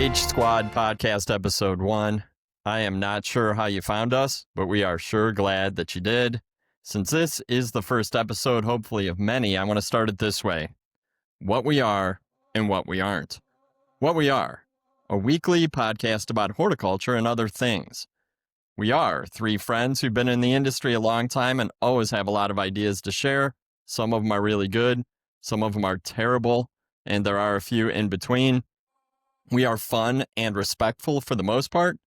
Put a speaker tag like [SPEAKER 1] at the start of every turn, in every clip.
[SPEAKER 1] GH Squad Podcast Episode 1. I am not sure how you found us, but we are sure glad that you did. Since this is the first episode, hopefully of many, I want to start it this way. What we are and what we aren't. What we are. A weekly podcast about horticulture and other things. We are three friends who've been in the industry a long time and always have a lot of ideas to share. Some of them are really good. Some of them are terrible. And there are a few in between. We are fun and respectful for the most part.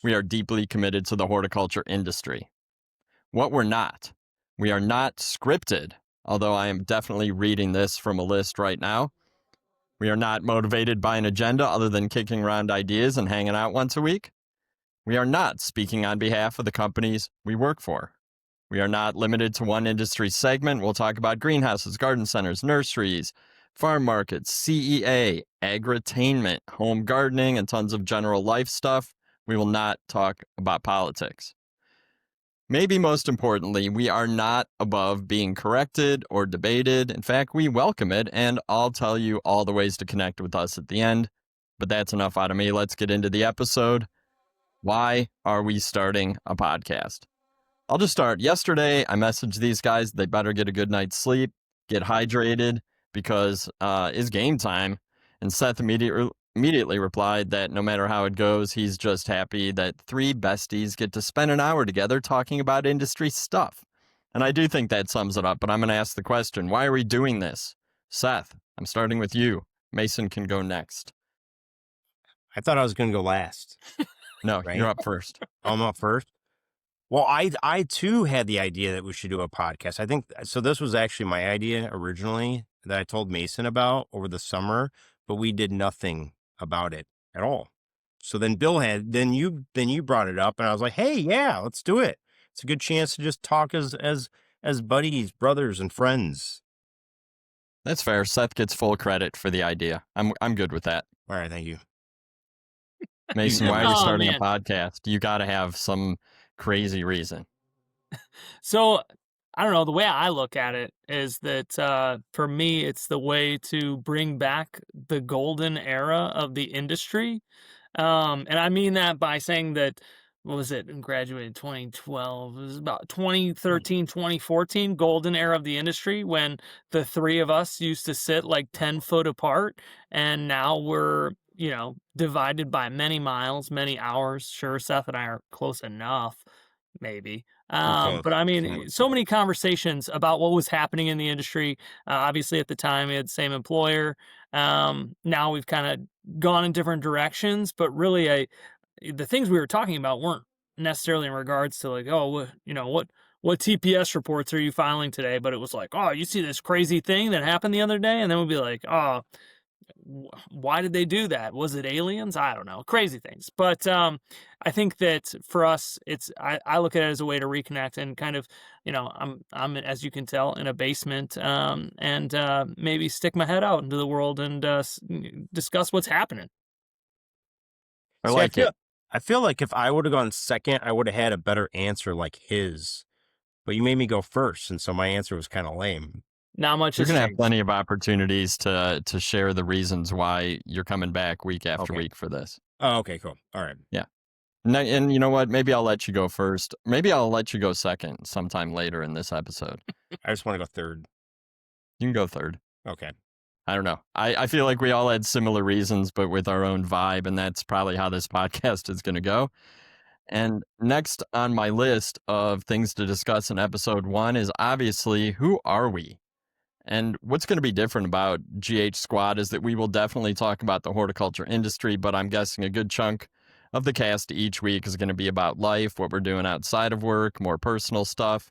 [SPEAKER 1] We are deeply committed to the horticulture industry. What we're not. We are not scripted, although I am definitely reading this from a list right now. We are not motivated by an agenda other than kicking around ideas and hanging out once a week. We are not speaking on behalf of the companies we work for. We are not limited to one industry segment. We'll talk about greenhouses, garden centers, nurseries, farm markets, CEA, agritainment, home gardening, and tons of general life stuff. We will not talk about politics. Maybe most importantly, we are not above being corrected or debated. In fact, we welcome it, and I'll tell you all the ways to connect with us at the end. But that's enough out of me. Let's get into the episode. Why are we starting a podcast? I'll just start. Yesterday, I messaged these guys. They better get a good night's sleep, get hydrated, because it's game time. And Seth immediately replied that no matter how it goes, he's just happy that three besties get to spend an hour together talking about industry stuff. And I do think that sums it up, but I'm going to ask the question, why are we doing this? Seth, I'm starting with you. Mason can go next.
[SPEAKER 2] I thought I was going to go last.
[SPEAKER 1] No,
[SPEAKER 2] right?
[SPEAKER 1] You're up first.
[SPEAKER 2] I'm up first. Well, I too had the idea that we should do a podcast. I think, so this was actually my idea originally that I told Mason about over the summer, but we did nothing about it at all. So then then you brought it up and I was like, hey, yeah, let's do it. It's a good chance to just talk as buddies, brothers, and friends.
[SPEAKER 1] That's fair. Seth gets full credit for the idea. I'm good with that.
[SPEAKER 2] All right, thank you.
[SPEAKER 1] Mason, why are you starting a podcast? You got to have some crazy reason.
[SPEAKER 3] So, I don't know. The way I look at it is that for me, it's the way to bring back the golden era of the industry. And I mean that by saying that, what was it? I graduated 2012. It was about 2013, 2014, golden era of the industry when the three of us used to sit like 10 foot apart. And now we're, divided by many miles, many hours. Sure, Seth and I are close enough, maybe. But I mean, so many conversations about what was happening in the industry. Obviously, at the time, we had the same employer. Now we've kind of gone in different directions, but really, the things we were talking about weren't necessarily in regards to like, oh, what TPS reports are you filing today? But it was like, oh, you see this crazy thing that happened the other day, and then we'd be like, oh, why did they do that? Was it aliens? I don't know. Crazy things. But I think that for us, I look at it as a way to reconnect and kind of, I'm as you can tell, in a basement and maybe stick my head out into the world and discuss what's happening.
[SPEAKER 2] I feel like if I would have gone second, I would have had a better answer like his. But you made me go first, and so my answer was kind of lame.
[SPEAKER 3] Not much.
[SPEAKER 1] You're going to have plenty of opportunities to share the reasons why you're coming back week after week for this.
[SPEAKER 2] Oh, okay, cool. All right.
[SPEAKER 1] Yeah. And you know what? Maybe I'll let you go first. Maybe I'll let you go second sometime later in this episode.
[SPEAKER 2] I just want to go third.
[SPEAKER 1] You can go third.
[SPEAKER 2] Okay.
[SPEAKER 1] I don't know. I feel like we all had similar reasons, but with our own vibe, and that's probably how this podcast is going to go. And next on my list of things to discuss in episode 1 is obviously, who are we? And what's going to be different about GH Squad is that we will definitely talk about the horticulture industry, but I'm guessing a good chunk of the cast each week is going to be about life, what we're doing outside of work, more personal stuff.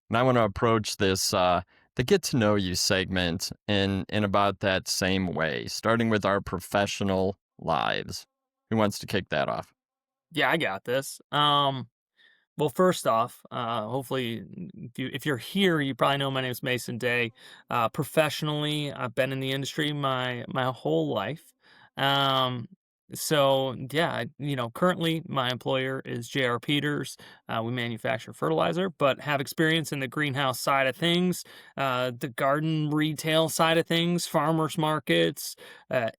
[SPEAKER 1] And I want to approach this, the Get to Know You segment in about that same way, starting with our professional lives. Who wants to kick that off?
[SPEAKER 3] Yeah, I got this. Well, first off, hopefully, if you're here, you probably know my name is Mason Day. Professionally, I've been in the industry my whole life. So yeah, currently my employer is J.R. Peters. We manufacture fertilizer, but have experience in the greenhouse side of things, the garden retail side of things, farmers markets,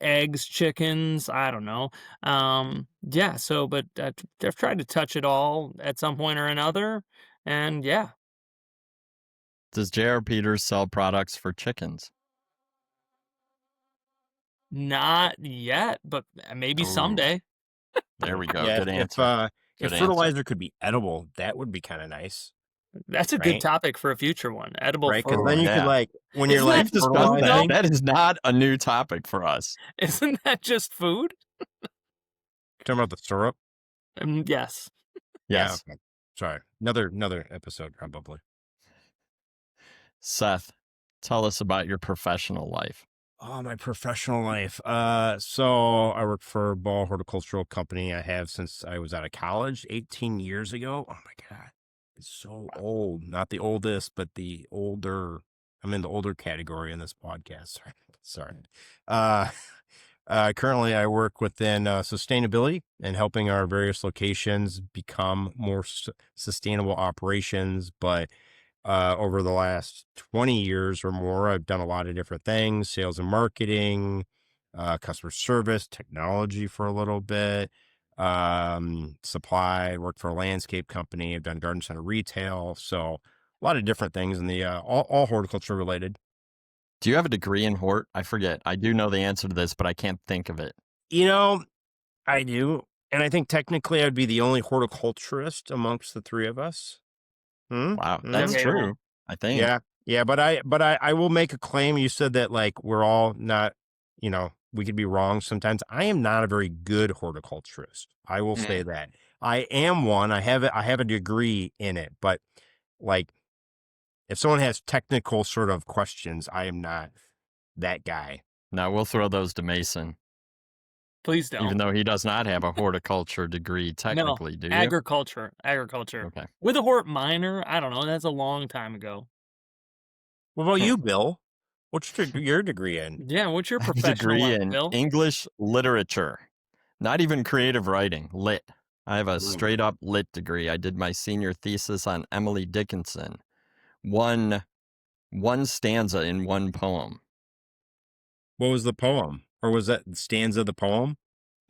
[SPEAKER 3] eggs, chickens. I don't know. Yeah. So, but I've tried to touch it all at some point or another, and yeah,
[SPEAKER 1] Does J.R. Peters sell products for chickens?
[SPEAKER 3] not yet, but maybe
[SPEAKER 1] Ooh,
[SPEAKER 3] someday.
[SPEAKER 1] there we go.
[SPEAKER 2] Yeah,
[SPEAKER 1] Good
[SPEAKER 2] if
[SPEAKER 1] answer.
[SPEAKER 2] if
[SPEAKER 1] Good answer.
[SPEAKER 2] fertilizer could be edible, that would be kind of nice,
[SPEAKER 3] That's a good
[SPEAKER 2] right?
[SPEAKER 3] topic for a future one. Edible
[SPEAKER 2] Right? Because
[SPEAKER 1] Oh,
[SPEAKER 2] then you could
[SPEAKER 3] fertilizer.
[SPEAKER 1] yeah.
[SPEAKER 2] like when you're
[SPEAKER 3] Isn't
[SPEAKER 2] like
[SPEAKER 3] that
[SPEAKER 1] We've
[SPEAKER 3] just
[SPEAKER 1] discussed
[SPEAKER 3] food
[SPEAKER 1] that.
[SPEAKER 3] though?
[SPEAKER 2] fertilizing.
[SPEAKER 1] That is not a new topic for us.
[SPEAKER 3] Isn't that just food?
[SPEAKER 2] Talking about the syrup.
[SPEAKER 3] Yes.
[SPEAKER 2] Yeah.
[SPEAKER 1] Yes.
[SPEAKER 2] Okay. Sorry. Another episode probably.
[SPEAKER 1] Seth, tell us about your professional life.
[SPEAKER 2] Oh, my professional life. So I work for a ball horticultural company. I have since I was out of college 18 years ago. Oh my God. It's so old. Not the oldest, but the older. I'm in the older category in this podcast. Sorry. Uh, Currently I work within sustainability and helping our various locations become more sustainable operations. But over the last 20 years or more, I've done a lot of different things: sales and marketing, customer service, technology for a little bit, supply, worked for a landscape company. I've done garden center retail. So a lot of different things in the all horticulture related.
[SPEAKER 1] Do you have a degree in hort? I forget. I do know the answer to this, but I can't think of it.
[SPEAKER 2] You know, I do. And I think technically I'd be the only horticulturist amongst the three of us. Hmm?
[SPEAKER 1] Wow,
[SPEAKER 2] Hmm?
[SPEAKER 1] that's
[SPEAKER 3] Debatable.
[SPEAKER 1] true. I think.
[SPEAKER 2] Yeah. Yeah. But I will make a claim. You said that like we're all not, we could be wrong sometimes. I am not a very good horticulturist. I will say
[SPEAKER 1] Mm.
[SPEAKER 2] that. I am one. I have a degree in it, but like if someone has technical sort of questions, I am not that guy.
[SPEAKER 1] Now we'll throw those to Mason,
[SPEAKER 3] Please
[SPEAKER 1] even
[SPEAKER 3] don't.
[SPEAKER 1] though he does not have a horticulture degree
[SPEAKER 3] No.
[SPEAKER 1] technically, do you?
[SPEAKER 3] Agriculture.
[SPEAKER 1] Okay.
[SPEAKER 3] With a hort minor, I don't know. That's a long time ago.
[SPEAKER 2] What about
[SPEAKER 1] Hmm.
[SPEAKER 2] you, Bill? What's your degree in?
[SPEAKER 3] Yeah. What's your
[SPEAKER 1] I have a
[SPEAKER 3] professional
[SPEAKER 1] degree
[SPEAKER 3] life,
[SPEAKER 1] in
[SPEAKER 3] Bill?
[SPEAKER 1] English literature, not even creative writing, lit. I have a
[SPEAKER 2] Mm.
[SPEAKER 1] straight up lit degree. I did my senior thesis on Emily Dickinson. One stanza in one poem.
[SPEAKER 2] What was the poem? Or was that the stanza of the poem?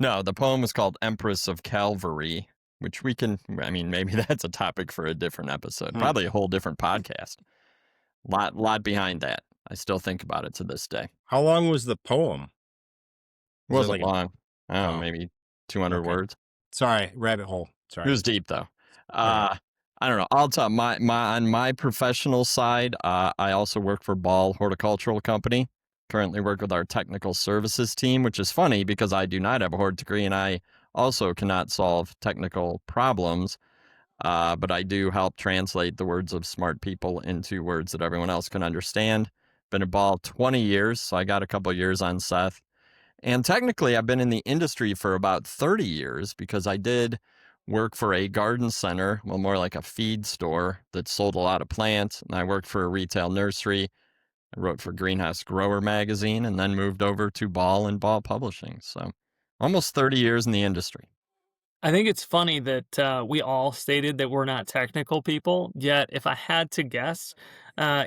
[SPEAKER 1] No, the poem was called Empress of Calvary, which maybe that's a topic for a different episode,
[SPEAKER 2] Hmm.
[SPEAKER 1] probably a whole different podcast. Lot behind that. I still think about it to this day.
[SPEAKER 2] How long was the poem?
[SPEAKER 1] It
[SPEAKER 2] Was it
[SPEAKER 1] wasn't
[SPEAKER 2] like
[SPEAKER 1] long. I don't know,
[SPEAKER 2] oh,
[SPEAKER 1] maybe 200
[SPEAKER 2] okay.
[SPEAKER 1] words.
[SPEAKER 2] Sorry, rabbit hole.
[SPEAKER 1] It
[SPEAKER 2] Sorry.
[SPEAKER 1] was deep though.
[SPEAKER 2] Okay.
[SPEAKER 1] I don't know. I'll tell on my professional side, I also work for Ball Horticultural Company. Currently work with our technical services team, which is funny because I do not have a hort degree and I also cannot solve technical problems. But I do help translate the words of smart people into words that everyone else can understand. Been at Ball 20 years, so I got a couple years on Seth. And technically, I've been in the industry for about 30 years because I did work for a garden center, well, more like a feed store that sold a lot of plants. And I worked for a retail nursery. I wrote for Greenhouse Grower magazine and then moved over to Ball and Ball Publishing. So almost 30 years in the industry.
[SPEAKER 3] I think it's funny that we all stated that we're not technical people. Yet, if I had to guess,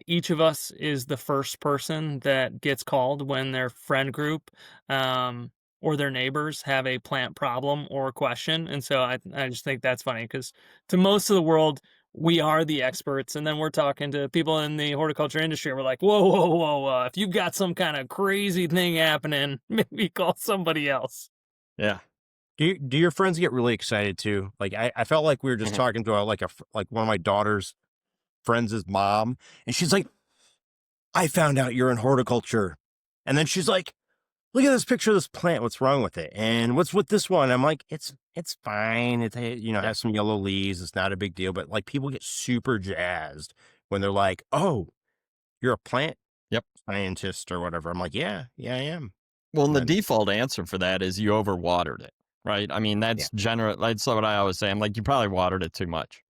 [SPEAKER 3] each of us is the first person that gets called when their friend group or their neighbors have a plant problem or question. And so I just think that's funny because to most of the world, we are the experts. And then we're talking to people in the horticulture industry. And we're like, whoa, whoa, whoa. If you've got some kind of crazy thing happening, maybe call somebody else.
[SPEAKER 1] Yeah.
[SPEAKER 2] Do your friends get really excited too? Like I felt like we were just
[SPEAKER 1] Mhm.
[SPEAKER 2] talking to like one of my daughter's friends' mom, and she's like, "I found out you're in horticulture," and then she's like, "Look at this picture of this plant. What's wrong with it? And what's with this one?" I'm like, "It's fine. It
[SPEAKER 1] Yeah.
[SPEAKER 2] has some yellow leaves. It's not a big deal." But like people get super jazzed when they're like, "Oh, you're a plant
[SPEAKER 1] Yep.
[SPEAKER 2] scientist or whatever." I'm like, "Yeah, I am."
[SPEAKER 1] Well, and the
[SPEAKER 2] And
[SPEAKER 1] default answer for that is you overwatered it, right? I mean,
[SPEAKER 2] yeah.
[SPEAKER 1] that's what I always say. I'm like, you probably watered it too much.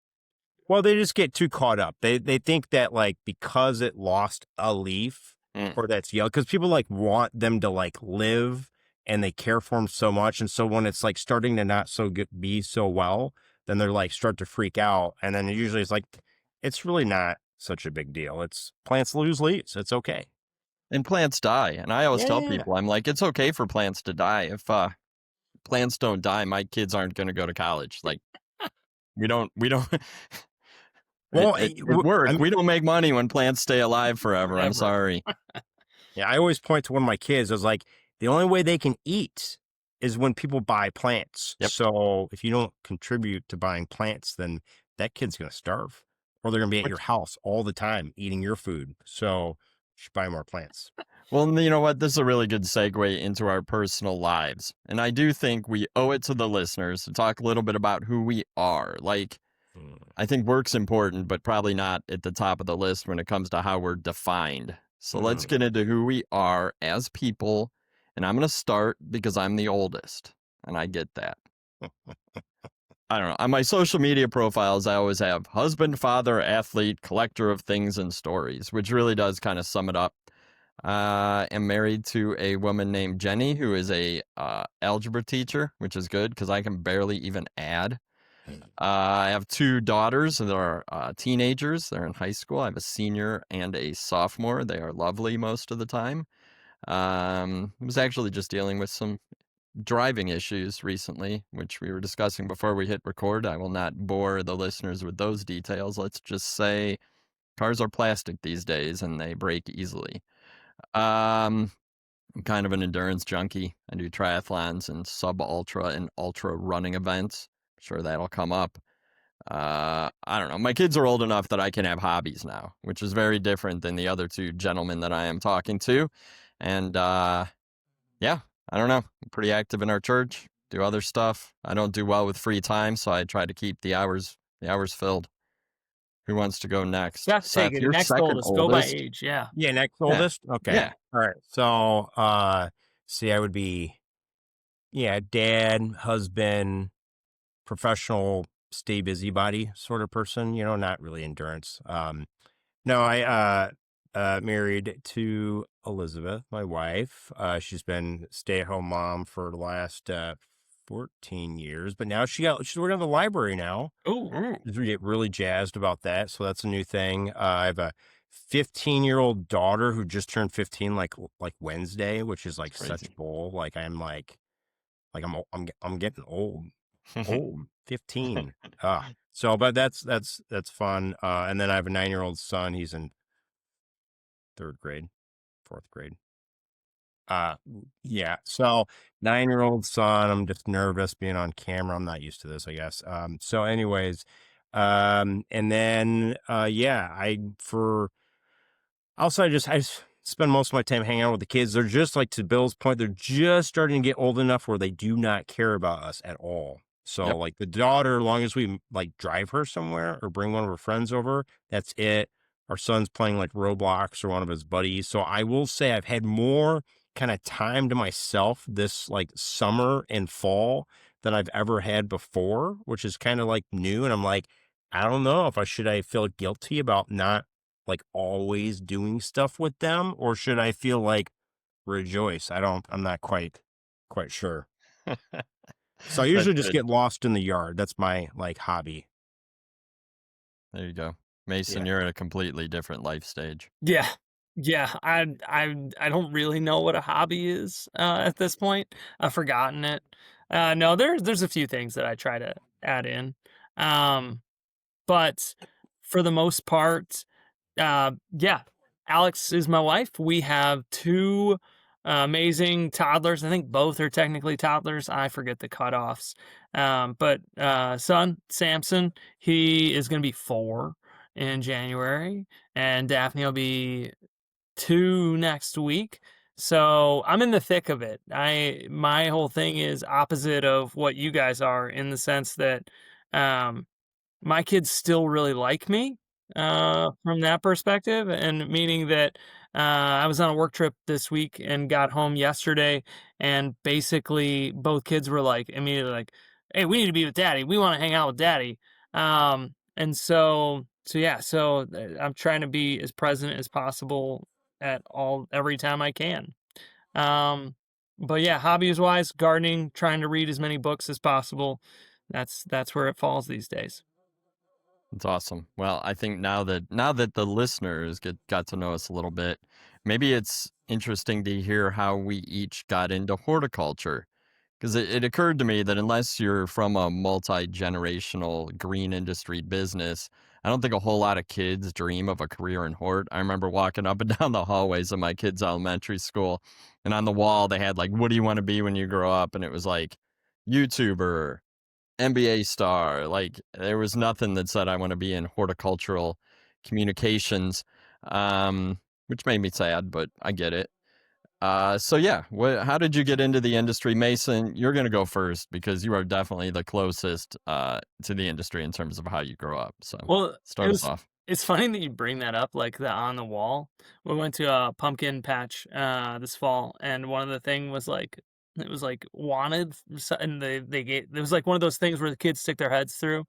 [SPEAKER 2] Well, they just get too caught up. They think that like because it lost a leaf
[SPEAKER 1] Mm.
[SPEAKER 2] or that's yellow, because people like want them to like live and they care for them so much. And so when it's like starting to not be so well, then they're like start to freak out. And then usually it's like, it's really not such a big deal. It's plants lose leaves. It's okay.
[SPEAKER 1] And plants die. And I always tell
[SPEAKER 2] Yeah.
[SPEAKER 1] people, I'm like, it's okay for plants to die. If plants don't die, my kids aren't going to go to college. Like, we don't,
[SPEAKER 2] Well,
[SPEAKER 1] it works. We don't make money when plants stay alive forever. I'm
[SPEAKER 3] Forever.
[SPEAKER 1] sorry.
[SPEAKER 2] yeah, I always point to one of my kids. I was like, the only way they can eat is when people buy plants.
[SPEAKER 1] Yep.
[SPEAKER 2] So if you don't contribute to buying plants, then that kid's going to starve, or they're going to be at your house all the time eating your food. So you should buy more plants.
[SPEAKER 1] Well, you know what? This is a really good segue into our personal lives. And I do think we owe it to the listeners to talk a little bit about who we are. Like, I think work's important, but probably not at the top of the list when it comes to how we're defined. So let's get into who we are as people. And I'm going to start because I'm the oldest, and I get that. I don't know. On my social media profiles, I always have husband, father, athlete, collector of things and stories, which really does kind of sum it up. Am married to a woman named Jenny, who is a algebra teacher, which is good because I can barely even add. I have 2 daughters that are teenagers. They're in high school. I have a senior and a sophomore. They are lovely most of the time. I was actually just dealing with some driving issues recently, which we were discussing before we hit record. I will not bore the listeners with those details. Let's just say cars are plastic these days and they break easily. I'm kind of an endurance junkie. I do triathlons and sub-ultra and ultra running events. I'm sure that'll come up. I don't know. My kids are old enough that I can have hobbies now, which is very different than the other 2 gentlemen that I am talking to. And yeah, I don't know. I'm pretty active in our church, do other stuff. I don't do well with free time, so I try to keep the hours filled. Who wants to go next?
[SPEAKER 3] You have to take
[SPEAKER 1] Seth,
[SPEAKER 3] it.
[SPEAKER 1] you're
[SPEAKER 3] Next
[SPEAKER 1] second
[SPEAKER 3] oldest. Go by
[SPEAKER 1] oldest.
[SPEAKER 3] age. Yeah.
[SPEAKER 2] Yeah, next
[SPEAKER 1] Yeah.
[SPEAKER 2] oldest. Okay.
[SPEAKER 1] Yeah.
[SPEAKER 2] All right. So, see, I would be, dad, husband, professional, stay busybody sort of person. Not really endurance. No, I married to Elizabeth, my wife. She's been stay-at-home mom for the last 14 years, but now she's working at the library now.
[SPEAKER 3] Oh,
[SPEAKER 2] We get really jazzed about that. So that's a new thing. I have a 15-year-old daughter who just turned 15 like Wednesday, which is like
[SPEAKER 1] Crazy.
[SPEAKER 2] such bull. Like I'm getting old. 15. So but that's fun. And then I have a 9-year-old son. He's in 3rd grade, 4th grade. Yeah. So 9-year-old son, I'm just nervous being on camera. I'm not used to this, I guess. So anyways, and then I spend most of my time hanging out with the kids. They're just like, to Bill's point, they're just starting to get old enough where they do not care about us at all. So
[SPEAKER 1] Yep.
[SPEAKER 2] like the daughter, as long as we like drive her somewhere or bring one of her friends over, that's it. Our son's playing like Roblox or one of his buddies. So I will say I've had more kind of time to myself this like summer and fall than I've ever had before, which is kind of like new. And I'm like, I don't know if I feel guilty about not like always doing stuff with them, or should I feel like rejoice? I'm not quite sure. So I usually just get lost in the yard. That's my like hobby.
[SPEAKER 1] There you go. Mason, you're at a completely different life stage.
[SPEAKER 3] yeah. Yeah. I don't really know what a hobby is at this point. I've forgotten it. No, there's a few things that I try to add in. But for the most part, yeah, Alex is my wife. We have 2 amazing toddlers. I think both are technically toddlers. I forget the cutoffs. But son, Samson, he is going to be 4 in January, and Daphne will be 2 next week. So I'm in the thick of it. My whole thing is opposite of what you guys are, in the sense that my kids still really like me from that perspective, and meaning that I was on a work trip this week and got home yesterday, and basically both kids were like immediately like, "Hey, we need to be with daddy. We want to hang out with daddy." And so yeah, so I'm trying to be as present as possible at every time I can. Um, But yeah, hobbies wise, gardening, trying to read as many books as possible. That's where it falls these days.
[SPEAKER 1] It's awesome. Well, I think now that the listeners got to know us a little bit, maybe it's interesting to hear how we each got into horticulture. Because it occurred to me that unless you're from a multi-generational green industry business, I don't think a whole lot of kids dream of a career in hort. I remember walking up and down the hallways of my kids' elementary school, and on the wall they had like, "What do you want to be when you grow up?" And it was like, YouTuber, NBA star. Like there was nothing that said I want to be in horticultural communications, which made me sad, but I get it. So yeah, how did you get into the industry, Mason? You're going to go first because you are definitely the closest to the industry in terms of how you grow up. So
[SPEAKER 3] Well,
[SPEAKER 1] start us off.
[SPEAKER 3] it's funny that you bring that up, like the on the wall. We went to a pumpkin patch this fall, and one of the thing was like it was like wanted, and they gave it was like one of those things where the kids stick their heads through.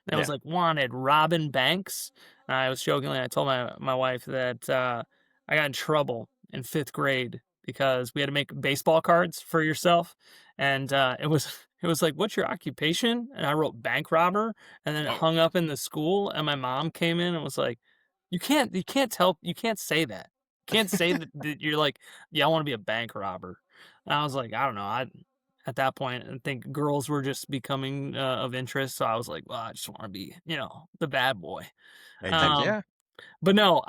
[SPEAKER 3] And it was
[SPEAKER 2] Yeah.
[SPEAKER 3] like wanted Robin Banks. And I was jokingly, I told my wife that I got in trouble in 5th grade because we had to make baseball cards for yourself, and it was like, "What's your occupation?" And I wrote bank robber, and then it
[SPEAKER 2] Oh.
[SPEAKER 3] hung up in the school. And my mom came in and was like, you can't say that. You can't say that you're like, yeah, I want to be a bank robber." And I was like, I don't know, at that point, I think girls were just becoming of interest. So I was like, well, I just want to be, the bad boy.
[SPEAKER 1] Heck
[SPEAKER 3] Um,
[SPEAKER 1] yeah.
[SPEAKER 3] but no,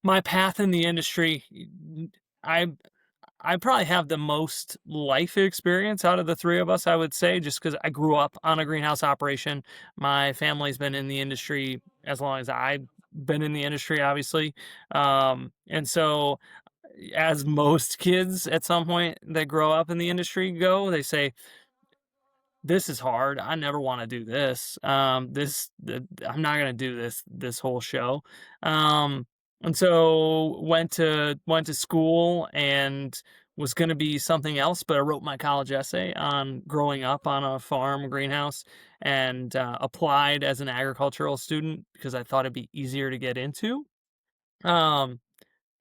[SPEAKER 3] my path in the industry, I, I probably have the most life experience out of the three of us, I would say, just because I grew up on a greenhouse operation. My family's been in the industry as long as I've been in the industry, obviously. And so, as most kids at some point that grow up in the industry go, they say, this is hard. I never want to do this. I'm not gonna do this whole show. Um, and so went to school and was gonna be something else, but I wrote my college essay on growing up on a farm greenhouse and applied as an agricultural student because I thought it'd be easier to get into. Um,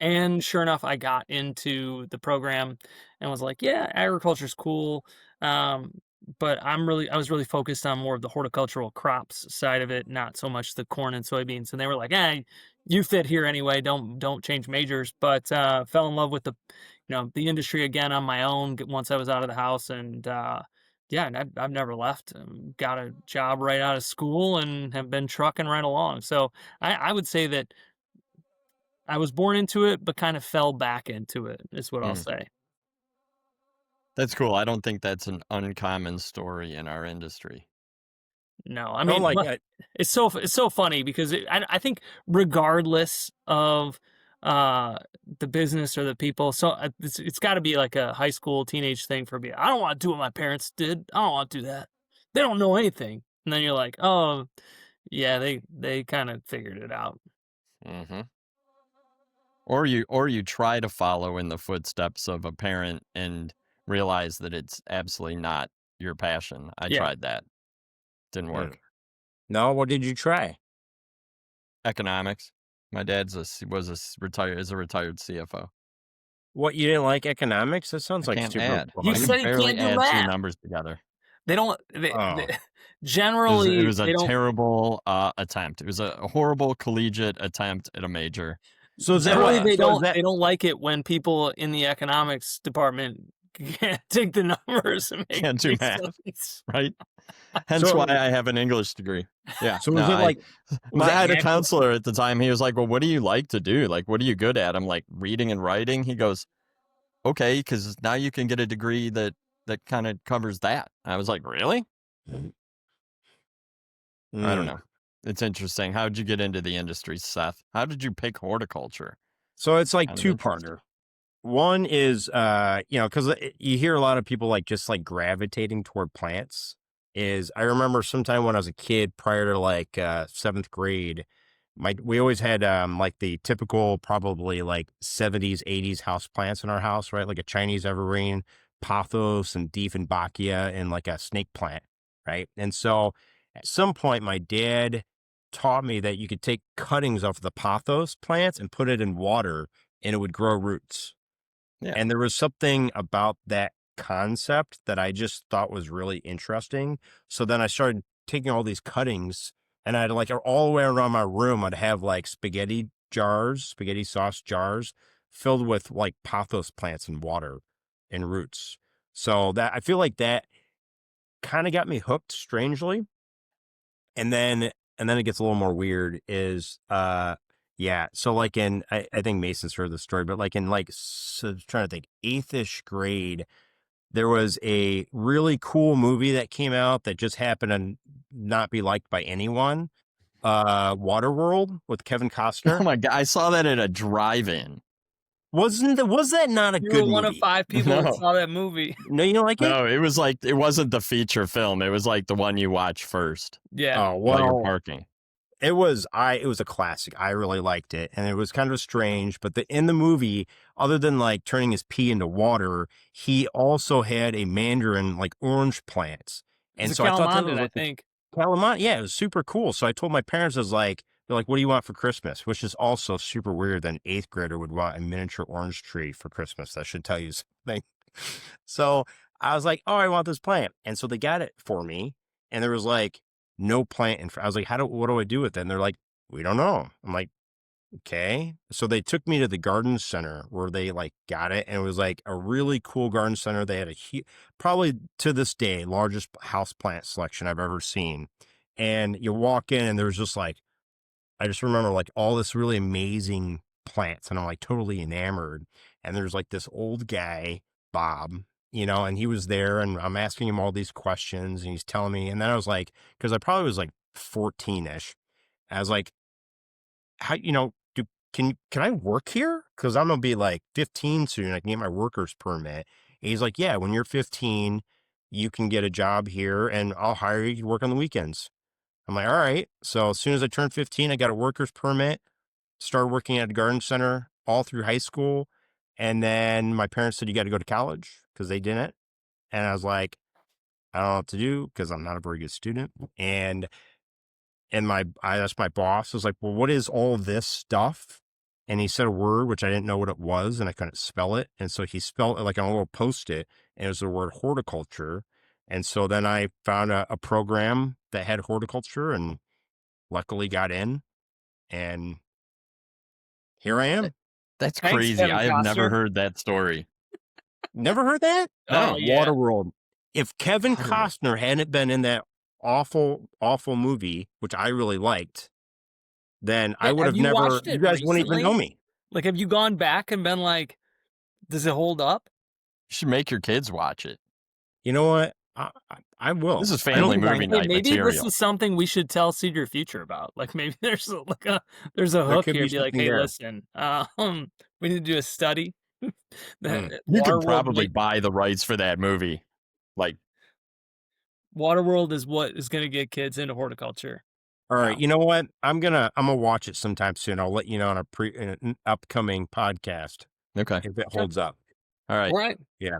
[SPEAKER 3] and sure enough, I got into the program and was like, yeah, agriculture's cool. Um, but I was really focused on more of the horticultural crops side of it, not so much the corn and soybeans. And they were like, you fit here anyway. Don't change majors. But fell in love with the industry again on my own once I was out of the house. And yeah, and I've never left. Got a job right out of school and have been trucking right along. So I would say that I was born into it, but kind of fell back into it, is what I'll
[SPEAKER 1] Mm,
[SPEAKER 3] say.
[SPEAKER 1] that's cool. I don't think that's an uncommon story in our industry.
[SPEAKER 3] No, I
[SPEAKER 2] No,
[SPEAKER 3] mean,
[SPEAKER 2] like,
[SPEAKER 3] but it's so funny because I think regardless of uh the business or the people, so it's got to be like a high school teenage thing for me. I don't want to do what my parents did. I don't want to do that. They don't know anything. And then you're like, oh yeah, they kind of figured it out.
[SPEAKER 1] Hmm. Or you try to follow in the footsteps of a parent and realize that it's absolutely not your passion. I
[SPEAKER 3] Yeah.
[SPEAKER 1] tried that. Didn't
[SPEAKER 2] mm.
[SPEAKER 1] work.
[SPEAKER 2] No, what did you try?
[SPEAKER 1] Economics. My dad's is a retired CFO.
[SPEAKER 2] What, you didn't like economics? That
[SPEAKER 1] I
[SPEAKER 2] sounds like
[SPEAKER 1] can't
[SPEAKER 2] super
[SPEAKER 1] add.
[SPEAKER 3] He
[SPEAKER 1] I
[SPEAKER 2] boring.
[SPEAKER 1] can
[SPEAKER 3] said he
[SPEAKER 1] barely
[SPEAKER 3] can't do
[SPEAKER 1] add two
[SPEAKER 3] math.
[SPEAKER 1] numbers together.
[SPEAKER 3] They don't.
[SPEAKER 2] Oh,
[SPEAKER 1] It
[SPEAKER 3] Generally
[SPEAKER 1] was a
[SPEAKER 3] they don't.
[SPEAKER 1] terrible attempt. It was a horrible collegiate attempt at a major.
[SPEAKER 2] so is that
[SPEAKER 3] Generally,
[SPEAKER 2] what? So is that?
[SPEAKER 3] they don't like it when people in the economics department can't take the numbers and
[SPEAKER 1] Can't do
[SPEAKER 3] make
[SPEAKER 1] math,
[SPEAKER 3] sense.
[SPEAKER 1] right? Hence why
[SPEAKER 2] So
[SPEAKER 1] I have an English degree. Yeah.
[SPEAKER 2] so
[SPEAKER 1] No,
[SPEAKER 2] was it like? Was
[SPEAKER 1] I
[SPEAKER 2] it
[SPEAKER 1] had a
[SPEAKER 2] actual?
[SPEAKER 1] counselor at the time. He was like, "Well, what do you like to do? Like, what are you good at?" I'm like, "Reading and writing." He goes, "Okay, because now you can get a degree that kind of covers that." I was like, "Really?" I don't
[SPEAKER 2] Mm.
[SPEAKER 1] know. It's interesting. How did you get into the industry, Seth? How did you pick horticulture?
[SPEAKER 2] So it's like
[SPEAKER 1] Kind of interesting.
[SPEAKER 2] two-parter. One is, because you hear a lot of people like just like gravitating toward plants. Is I remember sometime when I was a kid, prior to like 7th grade, we always had like the typical probably like 70s, 80s house plants in our house, right? Like a Chinese evergreen, pothos, and Dieffenbachia, and like a snake plant, right? And so at some point, my dad taught me that you could take cuttings off the pothos plants and put it in water, and it would grow roots.
[SPEAKER 1] Yeah.
[SPEAKER 2] And there was something about that concept that I just thought was really interesting. So then I started taking all these cuttings, and I'd like all the way around my room, I'd have like spaghetti sauce jars filled with like pothos plants and water and roots. So that I feel like that kind of got me hooked strangely. And then it gets a little more weird is yeah, so like I think Mason's heard the story, but like in so trying to think, 8th-ish grade, there was a really cool movie that came out that just happened to not be liked by anyone. Waterworld with Kevin
[SPEAKER 1] Oh
[SPEAKER 2] Costner.
[SPEAKER 1] my God. I saw that at a drive-in.
[SPEAKER 2] Was that not a
[SPEAKER 3] You were
[SPEAKER 2] good
[SPEAKER 3] one of
[SPEAKER 2] movie?
[SPEAKER 3] 5 people that
[SPEAKER 1] No.
[SPEAKER 3] saw that movie.
[SPEAKER 2] No, you don't like it?
[SPEAKER 1] No, it was like, it wasn't the feature film. It was like the one you watch first
[SPEAKER 3] Yeah.
[SPEAKER 2] Oh,
[SPEAKER 1] while you're
[SPEAKER 2] well,
[SPEAKER 1] parking.
[SPEAKER 2] it was a classic. I really liked it, and it was kind of strange. But in the movie, other than like turning his pee into water, he also had a mandarin like orange plants,
[SPEAKER 3] It was
[SPEAKER 2] and
[SPEAKER 3] a
[SPEAKER 2] so I thought that was
[SPEAKER 3] Calamondin, I
[SPEAKER 2] like
[SPEAKER 3] think.
[SPEAKER 2] Calamont. Yeah, it was super cool. So I told my parents, I was like, they're like, "What do you want for Christmas?" Which is also super weird that an 8th grader would want a miniature orange tree for Christmas. That should tell you something. So I was like, "Oh, I want this plant," and so they got it for me, and there was like no plant I was like, what do I do with it? And they're like, we don't know. I'm like, okay. So they took me to the garden center where they like got it. And it was like a really cool garden center. They had probably to this day, largest house plant selection I've ever seen. And you walk in and there's just like, I just remember like all this really amazing plants, and I'm like totally enamored. And there's like this old guy, Bob, and he was there, and I'm asking him all these questions, and he's telling me. And then I was like, because I probably was like 14-ish. I was like, how, can I work here? Because I'm gonna be like 15 soon. I can get my worker's permit. And he's like, yeah, when you're 15, you can get a job here, and I'll hire you to work on the weekends. I'm like, all right. So as soon as I turned 15, I got a worker's permit, started working at a garden center all through high school. And then my parents said, you got to go to college because they didn't. And I was like, I don't know what to do because I'm not a very good student. And I asked my boss, I was like, well, what is all this stuff? And he said a word, which I didn't know what it was, and I couldn't spell it. And so he spelled it like on a little Post-it, and it was the word horticulture. And so then I found a program that had horticulture and luckily got in, and here I am.
[SPEAKER 1] That's
[SPEAKER 3] Thanks,
[SPEAKER 1] crazy.
[SPEAKER 3] Kevin
[SPEAKER 1] I have never
[SPEAKER 3] Costner.
[SPEAKER 1] heard that story.
[SPEAKER 2] Never heard that?
[SPEAKER 3] Oh,
[SPEAKER 1] No.
[SPEAKER 3] yeah.
[SPEAKER 2] Waterworld. If Kevin
[SPEAKER 1] Waterworld.
[SPEAKER 2] Costner hadn't been in that awful, awful movie, which I really liked, then I
[SPEAKER 3] Yeah,
[SPEAKER 2] would
[SPEAKER 3] have
[SPEAKER 2] have
[SPEAKER 3] you
[SPEAKER 2] never,
[SPEAKER 3] watched
[SPEAKER 2] you
[SPEAKER 3] it
[SPEAKER 2] guys wouldn't even know
[SPEAKER 3] recently?
[SPEAKER 2] me.
[SPEAKER 3] Like, have you gone back and been like, does it hold up?
[SPEAKER 1] You should make your kids watch it.
[SPEAKER 2] You know what? I will.
[SPEAKER 1] This is
[SPEAKER 2] I don't
[SPEAKER 1] family
[SPEAKER 2] think I
[SPEAKER 1] movie
[SPEAKER 2] have.
[SPEAKER 3] Hey,
[SPEAKER 1] night
[SPEAKER 3] maybe this
[SPEAKER 1] material.
[SPEAKER 3] is something we should tell Cedar Future about. Like, maybe there's there's a
[SPEAKER 2] There
[SPEAKER 3] hook
[SPEAKER 2] could
[SPEAKER 3] here.
[SPEAKER 2] be
[SPEAKER 3] Be like,
[SPEAKER 2] something
[SPEAKER 3] hey,
[SPEAKER 2] there.
[SPEAKER 3] listen, we need to do a study.
[SPEAKER 2] Mm.
[SPEAKER 3] that
[SPEAKER 1] You could
[SPEAKER 3] Waterworld
[SPEAKER 1] probably buy the rights for that movie. Like,
[SPEAKER 3] Waterworld is what is going to get kids into horticulture.
[SPEAKER 2] All right.
[SPEAKER 1] wow.
[SPEAKER 2] You know what? I'm gonna watch it sometime soon. I'll let you know on in an upcoming podcast
[SPEAKER 1] Okay.
[SPEAKER 2] if it
[SPEAKER 3] Okay.
[SPEAKER 2] holds up.
[SPEAKER 1] All right.
[SPEAKER 3] Right.
[SPEAKER 2] Yeah.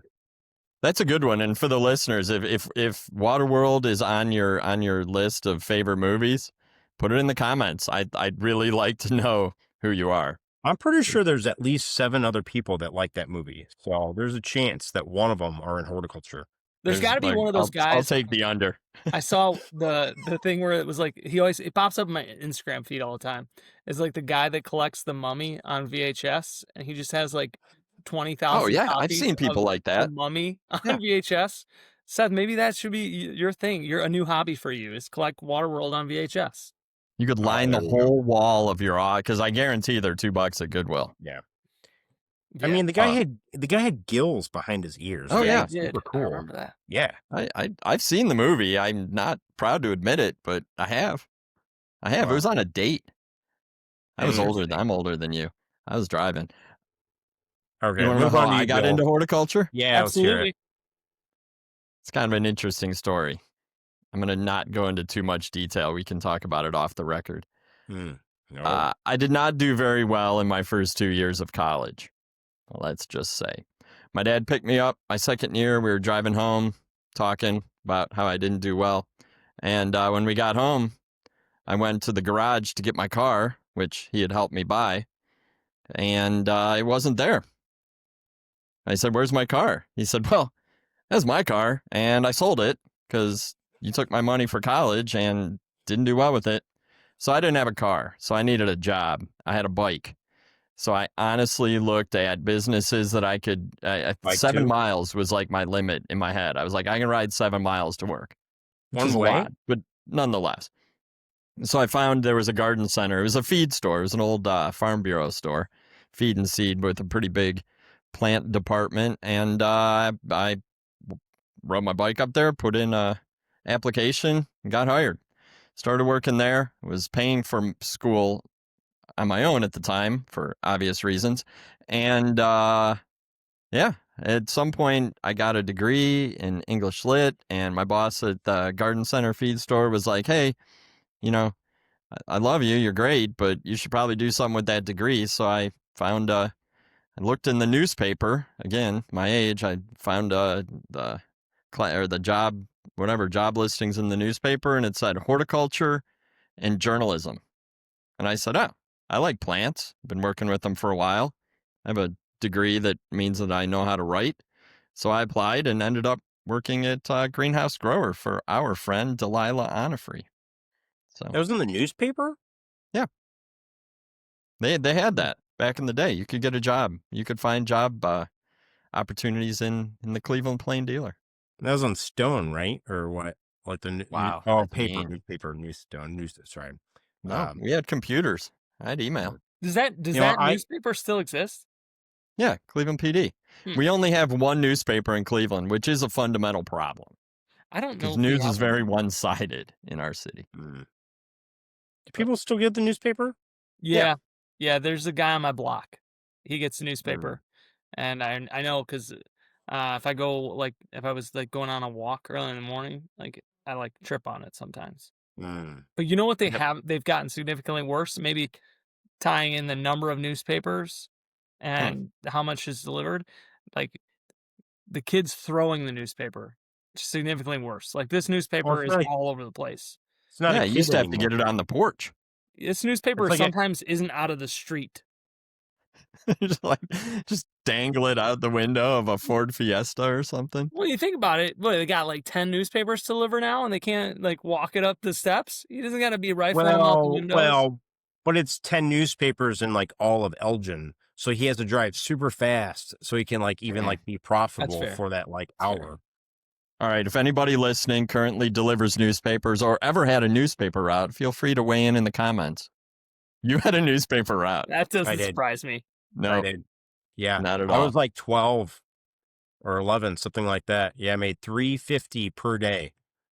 [SPEAKER 1] That's a good one. And for the listeners, if Waterworld is on your list of favorite movies, put it in the comments. I'd really like to know who you are.
[SPEAKER 2] I'm pretty sure there's at least 7 other people that like that movie. So there's a chance that one of them are in horticulture.
[SPEAKER 3] There's got to be one of those
[SPEAKER 1] I'll
[SPEAKER 3] guys.
[SPEAKER 1] take the under.
[SPEAKER 3] I saw the thing where it was like it pops up in my Instagram feed all the time. It's like the guy that collects the Mummy on VHS, and he just has like
[SPEAKER 1] Oh
[SPEAKER 3] 20,000
[SPEAKER 1] yeah, I've
[SPEAKER 3] copies
[SPEAKER 1] seen people like
[SPEAKER 3] of
[SPEAKER 1] that.
[SPEAKER 3] Mummy on
[SPEAKER 1] Yeah.
[SPEAKER 3] VHS. Seth, maybe that should be your thing. You're a new hobby for you is collect Waterworld on VHS.
[SPEAKER 1] You could
[SPEAKER 2] Oh,
[SPEAKER 1] line the
[SPEAKER 2] there we go.
[SPEAKER 1] whole wall of your because I guarantee they're $2 at Goodwill.
[SPEAKER 2] Yeah.
[SPEAKER 3] Yeah.
[SPEAKER 2] I mean, the guy had gills behind his ears.
[SPEAKER 1] Oh, yeah.
[SPEAKER 3] he did.
[SPEAKER 2] Super
[SPEAKER 3] I
[SPEAKER 2] cool.
[SPEAKER 3] remember that.
[SPEAKER 2] Yeah.
[SPEAKER 1] I've seen the movie. I'm not proud to admit it, but I have. It was on a date. I'm older than you. I was driving.
[SPEAKER 2] Okay.
[SPEAKER 1] You want to know
[SPEAKER 2] Move
[SPEAKER 1] how
[SPEAKER 2] on to
[SPEAKER 1] I
[SPEAKER 2] you,
[SPEAKER 1] got
[SPEAKER 2] Bill.
[SPEAKER 1] into horticulture?
[SPEAKER 2] Yeah, let's hear it.
[SPEAKER 3] Absolutely.
[SPEAKER 1] It's kind of an interesting story. I'm going to not go into too much detail. We can talk about it off the record.
[SPEAKER 2] No.
[SPEAKER 1] I did not do very well in my first 2 years of college. Well, let's just say. My dad picked me up my second year. We were driving home, talking about how I didn't do well. And when we got home, I went to the garage to get my car, which he had helped me buy, and it wasn't there. I said, where's my car? He said, well, that's my car, and I sold it because you took my money for college and didn't do well with it. So I didn't have a car, so I needed a job. I had a bike. So I honestly looked at businesses that I could,
[SPEAKER 2] Bike
[SPEAKER 1] 7
[SPEAKER 2] too?
[SPEAKER 1] miles was like my limit in my head. I was like, I can ride 7 miles to work, which is
[SPEAKER 2] One
[SPEAKER 1] a
[SPEAKER 2] way?
[SPEAKER 1] lot, but nonetheless. So I found there was a garden center. It was a feed store. It was an old Farm Bureau store, feed and seed with a pretty big plant department. And I rode my bike up there, put in a application, and got hired. Started working there. Was paying for school on my own at the time for obvious reasons. And yeah, at some point I got a degree in English Lit, and my boss at the garden center feed store was like, hey, you know, I love you. You're great, but you should probably do something with that degree. So I found, I looked in the newspaper again, my age. I found the job, whatever job listings in the newspaper, and it said horticulture and journalism. And I said, oh, I like plants. I've been working with them for a while. I have a degree that means that I know how to write. So I applied and ended up working at Greenhouse Grower for our friend Delilah Onifrey. So
[SPEAKER 2] That was in the newspaper?
[SPEAKER 1] yeah, they had that back in the day. You could get a job. You could find job opportunities in the Cleveland Plain Dealer.
[SPEAKER 2] That was on Stone, right? Or what? Like the
[SPEAKER 1] Wow,
[SPEAKER 2] oh,
[SPEAKER 1] that's
[SPEAKER 2] paper,
[SPEAKER 1] mean.
[SPEAKER 2] newspaper, Stone, news. Sorry.
[SPEAKER 1] No, we had computers. I had email.
[SPEAKER 3] Does that
[SPEAKER 2] You know,
[SPEAKER 3] newspaper still exist?
[SPEAKER 1] Yeah, Cleveland PD.
[SPEAKER 3] Hmm.
[SPEAKER 1] We only have one newspaper in Cleveland, which is a fundamental problem
[SPEAKER 3] I don't know.
[SPEAKER 1] because
[SPEAKER 3] if we
[SPEAKER 1] news
[SPEAKER 3] have
[SPEAKER 1] is
[SPEAKER 3] one.
[SPEAKER 1] very one-sided in our city.
[SPEAKER 2] Do people still get the newspaper?
[SPEAKER 3] Yeah. Yeah, there's a guy on my block. He gets the
[SPEAKER 2] Mm.
[SPEAKER 3] newspaper. And I know because if I go, like, if I was, like, going on a walk early in the morning, like, I, like, trip on it sometimes.
[SPEAKER 2] Mm.
[SPEAKER 3] But you know what
[SPEAKER 2] Yep.
[SPEAKER 3] they've gotten significantly worse? Maybe tying in the number of newspapers and how much is delivered. Like, the kids throwing the newspaper, significantly worse. Like, this
[SPEAKER 2] Well,
[SPEAKER 3] newspaper
[SPEAKER 2] it's
[SPEAKER 3] is
[SPEAKER 2] not.
[SPEAKER 3] all over the place.
[SPEAKER 2] It's not
[SPEAKER 1] Yeah,
[SPEAKER 2] a
[SPEAKER 1] you
[SPEAKER 2] kid
[SPEAKER 1] used to have to
[SPEAKER 2] anymore.
[SPEAKER 1] get it on the porch.
[SPEAKER 3] This newspaper
[SPEAKER 2] It's like
[SPEAKER 3] sometimes isn't out of the street.
[SPEAKER 1] just dangle it out the window of a Ford Fiesta or something.
[SPEAKER 3] Well, you think about it. What, they got like 10 newspapers to deliver now, and they can't like walk it up the steps. He doesn't got to be rifling them out the windows.
[SPEAKER 2] but it's 10 newspapers in like all of Elgin, so he has to drive super fast so he can like even like be profitable
[SPEAKER 3] fair.
[SPEAKER 2] for that like
[SPEAKER 3] That's fair.
[SPEAKER 2] hour.
[SPEAKER 1] All right, if anybody listening currently delivers newspapers or ever had a newspaper route, feel free to weigh in the comments. You had a newspaper route.
[SPEAKER 3] That doesn't
[SPEAKER 2] did.
[SPEAKER 3] surprise me.
[SPEAKER 2] I
[SPEAKER 1] No,
[SPEAKER 2] did. Yeah,
[SPEAKER 1] not at
[SPEAKER 2] I
[SPEAKER 1] all.
[SPEAKER 2] was like 12 or 11, something like that. Yeah, I made $3.50 per day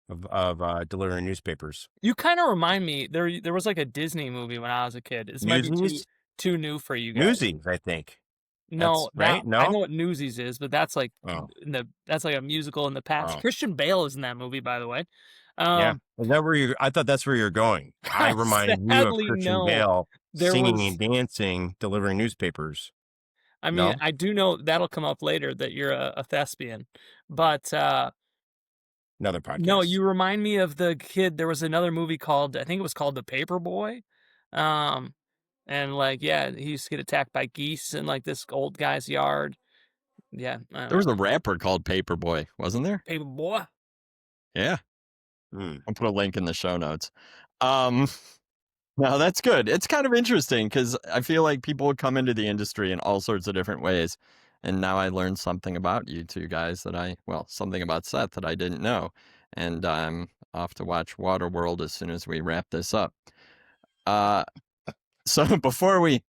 [SPEAKER 2] of delivering newspapers.
[SPEAKER 3] You kind of remind me. There was like a Disney movie when I was a kid. This might be
[SPEAKER 2] Newsies?
[SPEAKER 3] too new for you guys.
[SPEAKER 2] Newsies, I think.
[SPEAKER 3] No,
[SPEAKER 2] That's right?
[SPEAKER 3] I
[SPEAKER 2] No?
[SPEAKER 3] know what Newsies is, but that's like
[SPEAKER 2] Oh.
[SPEAKER 3] that's like a musical in the past.
[SPEAKER 2] Oh.
[SPEAKER 3] Christian Bale is in that movie, by the way.
[SPEAKER 2] Yeah. Is that where you? I thought that's where you're going. I reminded you of
[SPEAKER 3] Sadly,
[SPEAKER 2] Christian
[SPEAKER 3] no.
[SPEAKER 2] Bale
[SPEAKER 3] There
[SPEAKER 2] singing
[SPEAKER 3] was-
[SPEAKER 2] and dancing, delivering newspapers.
[SPEAKER 3] I mean,
[SPEAKER 2] No?
[SPEAKER 3] I do know that'll come up later that you're a thespian, but
[SPEAKER 2] Another podcast.
[SPEAKER 3] no, you remind me of the kid. There was another movie called, I think it was called The Paperboy, and like, yeah, he used to get attacked by geese in like this old guy's yard. Yeah,
[SPEAKER 1] There was a rapper called Paperboy, wasn't there?
[SPEAKER 3] Paperboy.
[SPEAKER 1] Yeah.
[SPEAKER 2] Mm.
[SPEAKER 1] I'll put a link in the show notes. No, that's good. It's kind of interesting because I feel like people would come into the industry in all sorts of different ways. And now I learned something about you two guys something about Seth that I didn't know. And I'm off to watch Waterworld as soon as we wrap this up. So before we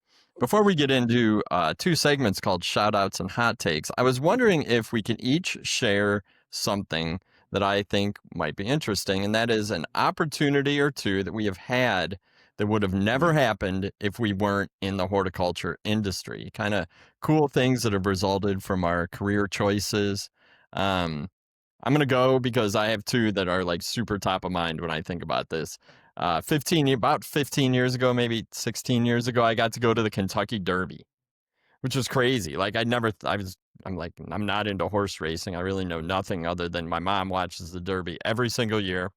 [SPEAKER 1] get into 2 segments called shout outs and hot takes, I was wondering if we can each share something that I think might be interesting, and that is an opportunity or two that we have had that would have never happened if we weren't in the horticulture industry. Kind of cool things that have resulted from our career choices. I'm going to go because I have 2 that are like super top of mind when I think about this. About 15 years ago, maybe 16 years ago, I got to go to the Kentucky Derby, which was crazy. Like I'm not into horse racing. I really know nothing other than my mom watches the Derby every single year.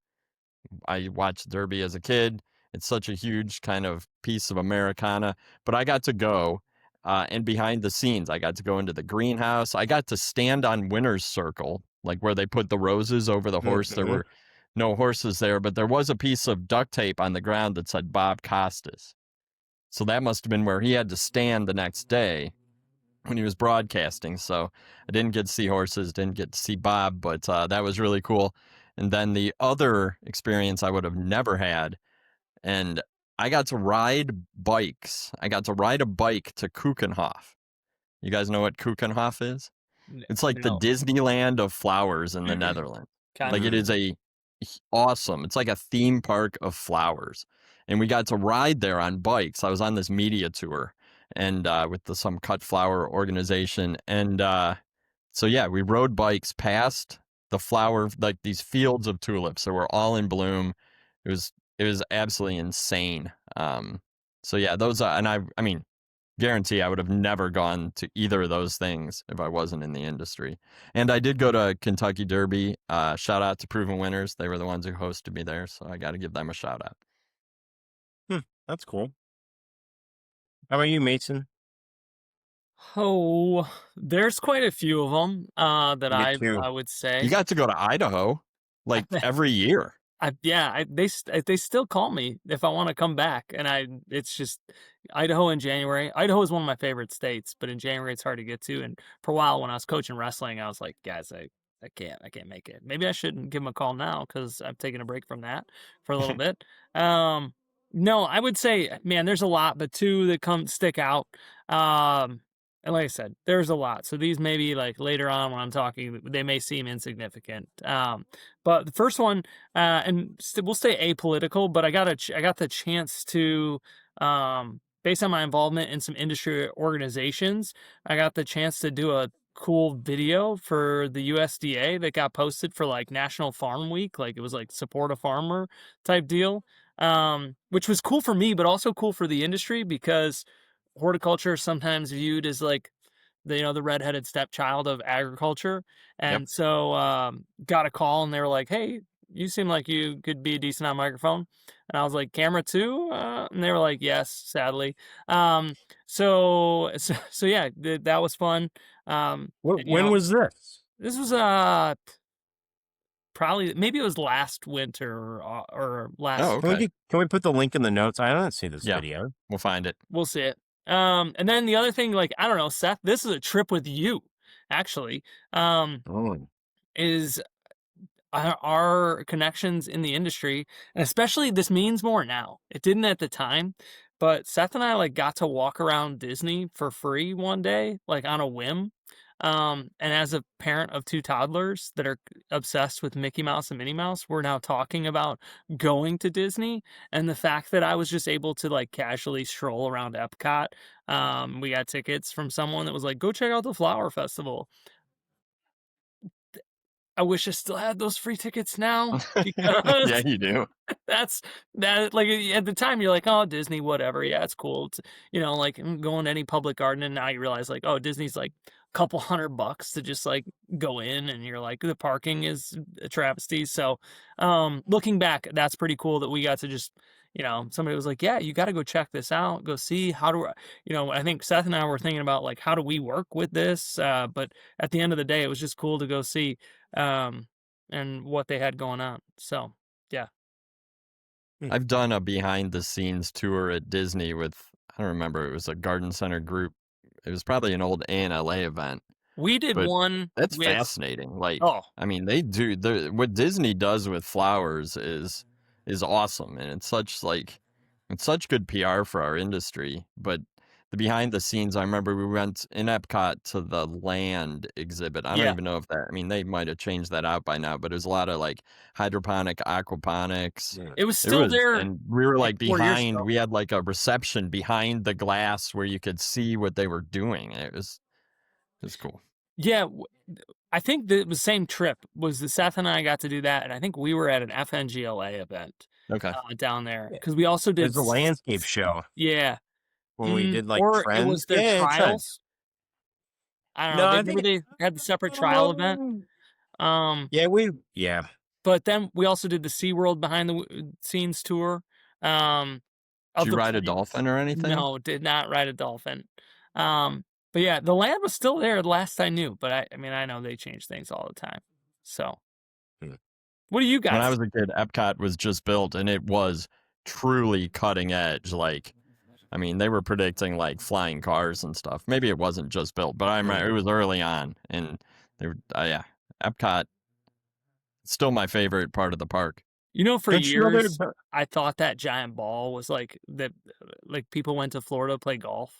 [SPEAKER 1] I watched Derby as a kid. It's such a huge kind of piece of Americana, but I got to go. and behind the scenes. I got to go into the greenhouse. I got to stand on winner's circle, like where they put the roses over the horse. There were no horses there, but there was a piece of duct tape on the ground that said Bob Costas. So that must have been where he had to stand the next day when he was broadcasting. So I didn't get to see horses, didn't get to see Bob, but that was really cool. And then the other experience I would have never had, and I got to ride bikes. I got to ride a bike to Keukenhof. You guys know what Keukenhof is? It's like the
[SPEAKER 3] No.
[SPEAKER 1] Disneyland of flowers in the Netherlands. Like it is awesome. It's like a theme park of flowers. And we got to ride there on bikes. I was on this media tour and with some cut flower organization. And so yeah, we rode bikes past the flower, like these fields of tulips that were all in bloom. It was absolutely insane. So yeah, those and I mean, guarantee I would have never gone to either of those things if I wasn't in the industry. And I did go to Kentucky Derby. Shout out to Proven Winners. They were the ones who hosted me there, so I got to give them a shout out.
[SPEAKER 2] That's cool. How about you, Mason?
[SPEAKER 3] Oh, there's quite a few of them that
[SPEAKER 2] Me too.
[SPEAKER 3] I would say.
[SPEAKER 1] You got to go to Idaho like every year.
[SPEAKER 3] They still call me if I want to come back, and it's just Idaho in January. Idaho is one of my favorite states, but in January it's hard to get to. And for a while when I was coaching wrestling, I was like, guys, I can't make it. Maybe I shouldn't give them a call now because I'm taking a break from that for a little bit. No, I would say, man, there's a lot, but two that stick out. And like I said, there's a lot. So these maybe like later on when I'm talking, they may seem insignificant. But the first one, and we'll stay apolitical, but I got the chance to, based on my involvement in some industry organizations, I got the chance to do a cool video for the USDA that got posted for like National Farm Week. Like it was like support a farmer type deal, which was cool for me, but also cool for the industry because horticulture is sometimes viewed as like the redheaded stepchild of agriculture. And so got a call and they were like, hey, you seem like you could be decent on microphone. And I was like, camera too? And they were like, yes, sadly. So yeah, that was fun.
[SPEAKER 2] When was this?
[SPEAKER 3] This was probably maybe it was last winter or last.
[SPEAKER 1] Oh, okay.
[SPEAKER 2] Can we put the link in the notes? I don't see this video.
[SPEAKER 1] We'll find it.
[SPEAKER 3] We'll see it. And then the other thing, like, I don't know, Seth, this is a trip with you, actually, is our connections in the industry. And especially this means more now. It didn't at the time, but Seth and I like got to walk around Disney for free one day, like on a whim. And as a parent of two toddlers that are obsessed with Mickey Mouse and Minnie Mouse, we're now talking about going to Disney. And the fact that I was just able to like casually stroll around Epcot. We got tickets from someone that was like, go check out the Flower Festival. I wish I still had those free tickets now because
[SPEAKER 1] Yeah, you do.
[SPEAKER 3] that's that. Like at the time, you're like, oh, Disney, whatever. Yeah, it's cool. It's, like going to any public garden, and now you realize like, oh, Disney's like a couple $100 to just like go in, and you're like, the parking is a travesty. So, looking back, that's pretty cool that we got to just. Somebody was like, yeah, you got to go check this out. Go see how do, I think Seth and I were thinking about like, how do we work with this? But at the end of the day, it was just cool to go see, and what they had going on. So, yeah.
[SPEAKER 1] I've done a behind the scenes tour at Disney with, I don't remember, it was a garden center group. It was probably an old ANLA event.
[SPEAKER 3] We did one.
[SPEAKER 1] That's fascinating. Like,
[SPEAKER 3] Oh.
[SPEAKER 1] I mean, they do, what Disney does with flowers is awesome. And it's such good PR for our industry. But the behind the scenes, I remember we went in Epcot to the land exhibit. I don't even know if they might have changed that out by now, but it was a lot of like hydroponic, aquaponics.
[SPEAKER 3] It was still there.
[SPEAKER 1] And we were like behind, we had like a reception behind the glass where you could see what they were doing. It was cool.
[SPEAKER 3] Yeah. I think the same trip was the Seth and I got to do that. And I think we were at an FNGLA event down there because we also did
[SPEAKER 2] the landscape show.
[SPEAKER 3] Yeah.
[SPEAKER 2] When we did like
[SPEAKER 3] or
[SPEAKER 2] trends.
[SPEAKER 3] It was their trials. I don't know.
[SPEAKER 2] I think
[SPEAKER 3] they had the separate trial event.
[SPEAKER 2] Yeah.
[SPEAKER 3] But then we also did the SeaWorld behind the scenes tour.
[SPEAKER 1] Did you ride a dolphin or anything?
[SPEAKER 3] No, did not ride a dolphin. But yeah, the land was still there the last I knew, but I mean, I know they change things all the time. So,
[SPEAKER 2] Hmm.
[SPEAKER 3] what do you
[SPEAKER 1] When I
[SPEAKER 3] guys?
[SPEAKER 1] was a kid, Epcot was just built, and it was truly cutting edge. Like, I mean, they were predicting like flying cars and stuff. Maybe it wasn't just built, but I remember it was early on, and they were, yeah, Epcot still my favorite part of the park.
[SPEAKER 3] You know, for
[SPEAKER 2] Don't you know
[SPEAKER 3] years, I thought that giant ball was like that. Like people went to Florida to play golf,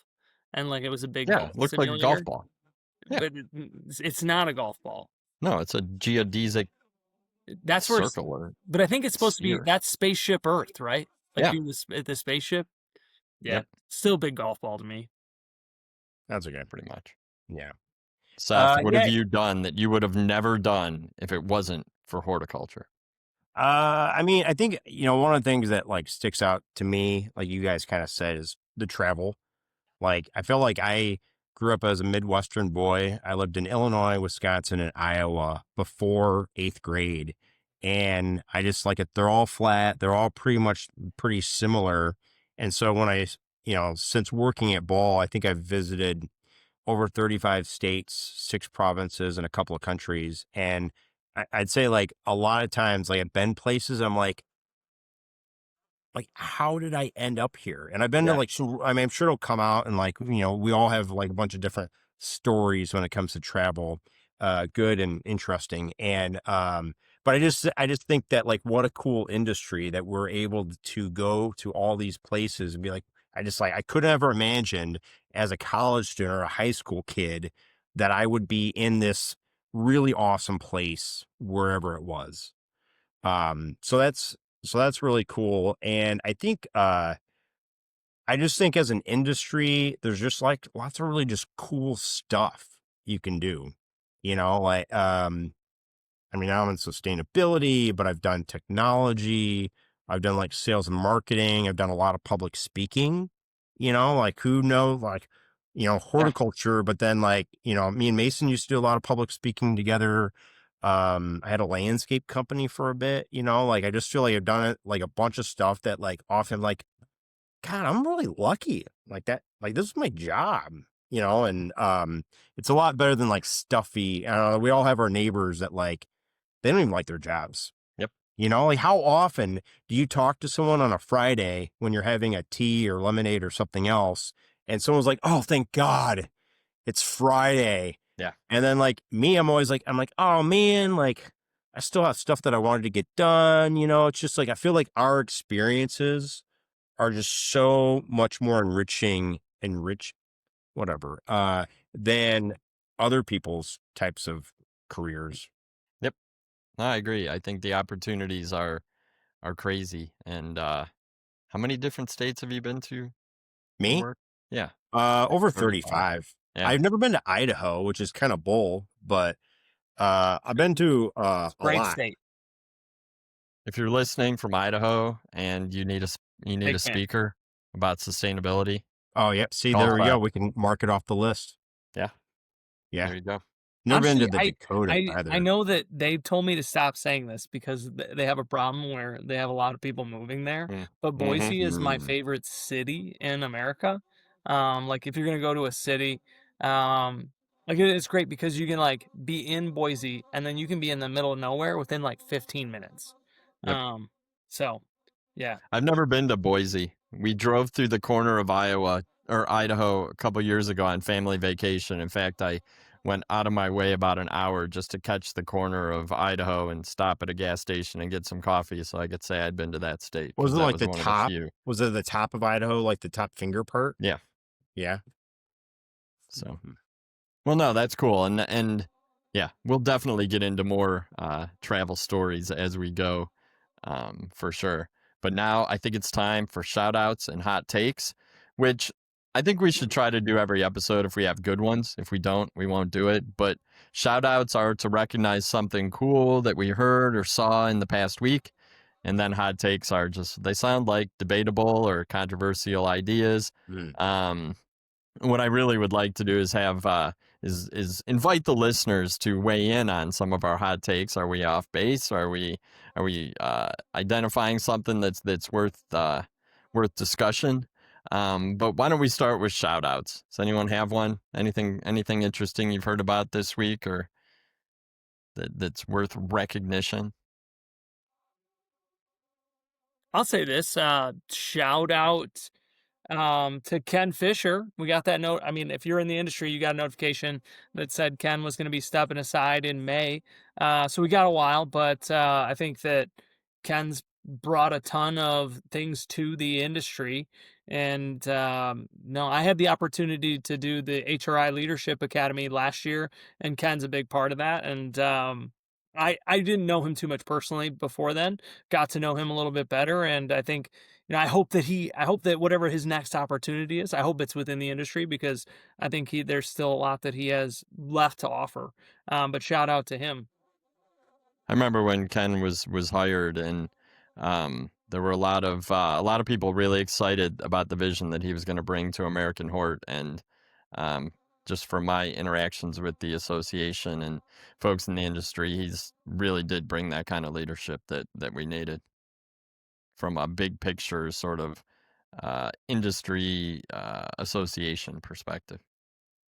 [SPEAKER 3] and like it was a big
[SPEAKER 1] Yeah,
[SPEAKER 3] golf
[SPEAKER 1] looks like a golf
[SPEAKER 3] simulator.
[SPEAKER 1] ball. Yeah,
[SPEAKER 3] But it's not a golf ball.
[SPEAKER 1] no, it's a geodesic
[SPEAKER 3] That's where it's.
[SPEAKER 1] circle or
[SPEAKER 3] But I think it's supposed to be
[SPEAKER 1] sphere.
[SPEAKER 3] that's Spaceship Earth, right? Like
[SPEAKER 1] Yeah,
[SPEAKER 3] you at the spaceship. Yeah,
[SPEAKER 1] yep,
[SPEAKER 3] still a big golf ball to me.
[SPEAKER 2] That's okay.
[SPEAKER 1] pretty much.
[SPEAKER 2] Yeah.
[SPEAKER 1] Seth, what have
[SPEAKER 2] Yeah.
[SPEAKER 1] you done that you would have never done if it wasn't for horticulture?
[SPEAKER 2] I mean, I think, one of the things that like sticks out to me, like you guys kind of said, is the travel. Like, I feel like I grew up as a Midwestern boy. I lived in Illinois, Wisconsin, and Iowa before 8th grade. And I just like it. They're all flat. They're all pretty similar. And so when since working at Ball, I think I've visited over 35 states, 6 provinces, and a couple of countries. And I'd say like a lot of times, like I've been places, I'm like, how did I end up here? And I've been to
[SPEAKER 1] Yeah.
[SPEAKER 2] like, so, I mean, I'm sure it'll come out and like, we all have like a bunch of different stories when it comes to travel, good and interesting. And, but I just think that like, what a cool industry that we're able to go to all these places and be like, I couldn't ever imagined as a college student or a high school kid that I would be in this really awesome place wherever it was. So that's really cool. And I think I just think as an industry, there's just like lots of really just cool stuff you can do. Like I mean, I'm in sustainability, but I've done technology, I've done like sales and marketing, I've done a lot of public speaking, like who knows, like,
[SPEAKER 1] Yeah.
[SPEAKER 2] horticulture, but then like, me and Mason used to do a lot of public speaking together. I had a landscape company for a bit, like I just feel like I've done it like a bunch of stuff that like often like, God, I'm really lucky like that. Like this is my job, and it's a lot better than like stuffy. I don't know. We all have our neighbors that like they don't even like their jobs.
[SPEAKER 1] Yep.
[SPEAKER 2] Like how often do you talk to someone on a Friday when you're having a tea or lemonade or something else, and someone's like, "Oh, thank God, it's Friday."
[SPEAKER 1] Yeah.
[SPEAKER 2] And then like me, I'm like, "Oh man, like I still have stuff that I wanted to get done." It's just like I feel like our experiences are just so much more whatever, than other people's types of careers.
[SPEAKER 1] Yep. No, I agree. I think the opportunities are crazy. And how many different states have you been to for
[SPEAKER 2] Me?
[SPEAKER 1] work? Yeah, like
[SPEAKER 2] Over
[SPEAKER 1] 35.
[SPEAKER 2] 35.
[SPEAKER 1] Yeah.
[SPEAKER 2] I've never been to Idaho, which is kind of bull, but I've been to a
[SPEAKER 3] Great
[SPEAKER 2] lot.
[SPEAKER 3] state,
[SPEAKER 1] If you're listening from Idaho and you need
[SPEAKER 3] big
[SPEAKER 1] a
[SPEAKER 3] fan.
[SPEAKER 1] speaker about sustainability,
[SPEAKER 2] Oh, yeah. See,
[SPEAKER 1] call
[SPEAKER 2] there we go.
[SPEAKER 1] Seth.
[SPEAKER 2] We can mark it off the list.
[SPEAKER 1] Yeah,
[SPEAKER 2] Yeah.
[SPEAKER 1] there you go.
[SPEAKER 2] Never been to
[SPEAKER 3] Honestly,
[SPEAKER 2] the Dakotas
[SPEAKER 3] I
[SPEAKER 2] either.
[SPEAKER 3] know that they told me to stop saying this because they have a problem where they have a lot of people moving there.
[SPEAKER 1] Mm.
[SPEAKER 3] But
[SPEAKER 1] Mm-hmm.
[SPEAKER 3] Boise is my
[SPEAKER 2] Mm.
[SPEAKER 3] favorite city in America. Like if you're gonna go to a city, like it's great because you can like be in Boise and then you can be in the middle of nowhere within like 15 minutes.
[SPEAKER 1] Yep.
[SPEAKER 3] So yeah,
[SPEAKER 1] I've never been to Boise. We drove through the corner of Iowa or Idaho a couple years ago on family vacation. In fact, I went out of my way about an hour just to catch the corner of Idaho and stop at a gas station and get some coffee so I could say I'd been to that state
[SPEAKER 2] Was
[SPEAKER 1] because
[SPEAKER 2] it
[SPEAKER 1] that
[SPEAKER 2] like
[SPEAKER 1] was
[SPEAKER 2] the
[SPEAKER 1] one of the
[SPEAKER 2] top?
[SPEAKER 1] few.
[SPEAKER 2] Was it the top of Idaho, like the top finger part?
[SPEAKER 1] Yeah.
[SPEAKER 2] Yeah.
[SPEAKER 1] So,
[SPEAKER 2] Mhm.
[SPEAKER 1] well, no, that's cool. And yeah, we'll definitely get into more travel stories as we go, for sure. But now I think it's time for shout outs and hot takes, which I think we should try to do every episode if we have good ones. If we don't, we won't do it. But shout outs are to recognize something cool that we heard or saw in the past week. And then hot takes are just, they sound like debatable or controversial ideas.
[SPEAKER 2] Mm.
[SPEAKER 1] What I really would like to do is have is invite the listeners to weigh in on some of our hot takes. Are we off base? Are we identifying something that's worth worth discussion? But why don't we start with shout outs? Does anyone have one? Anything interesting you've heard about this week or that's worth recognition?
[SPEAKER 3] I'll say this, shout out to Ken Fisher. We got that note. I mean, if you're in the industry, you got a notification that said Ken was going to be stepping aside in May. So we got a while, but I think that Ken's brought a ton of things to the industry. And no, I had the opportunity to do the HRI Leadership Academy last year, and Ken's a big part of that. And I didn't know him too much personally before then, got to know him a little bit better. And I think I hope that whatever his next opportunity is, I hope it's within the industry because I think there's still a lot that he has left to offer. But shout out to him.
[SPEAKER 1] I remember when Ken was hired, and there were a lot of people really excited about the vision that he was going to bring to American Hort, and um, just from my interactions with the association and folks in the industry, he's really did bring that kind of leadership that we needed from a big picture sort of industry association perspective.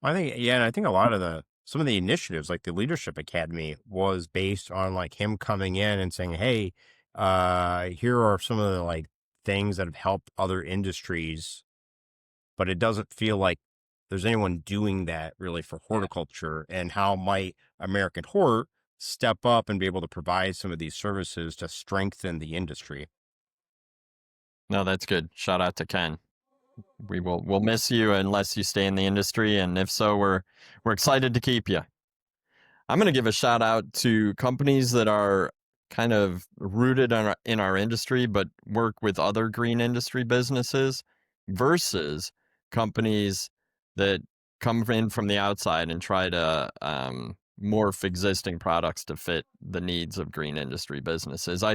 [SPEAKER 2] I think, yeah, and I think a lot of some of the initiatives, like the Leadership Academy, was based on like him coming in and saying, "Hey, here are some of the like things that have helped other industries," but it doesn't feel like there's anyone doing that really for horticulture. And how might American Hort step up and be able to provide some of these services to strengthen the industry?
[SPEAKER 1] No, that's good. Shout out to Ken. We'll miss you unless you stay in the industry, and if so, we're excited to keep you. I'm going to give a shout out to companies that are kind of rooted in our industry, but work with other green industry businesses versus companies that come in from the outside and try to morph existing products to fit the needs of green industry businesses. I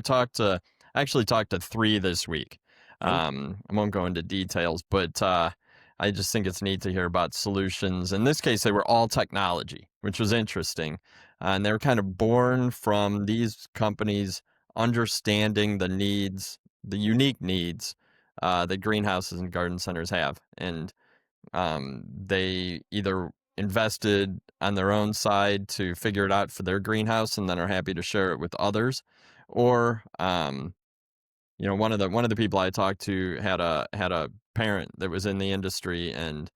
[SPEAKER 1] actually talked to 3 this week.
[SPEAKER 2] Oh,
[SPEAKER 1] I won't go into details, but I just think it's neat to hear about solutions. In this case, they were all technology, which was interesting. And they were kind of born from these companies understanding the needs, the unique needs that greenhouses and garden centers have. And they either invested on their own side to figure it out for their greenhouse and then are happy to share it with others, or one of the people I talked to had a parent that was in the industry and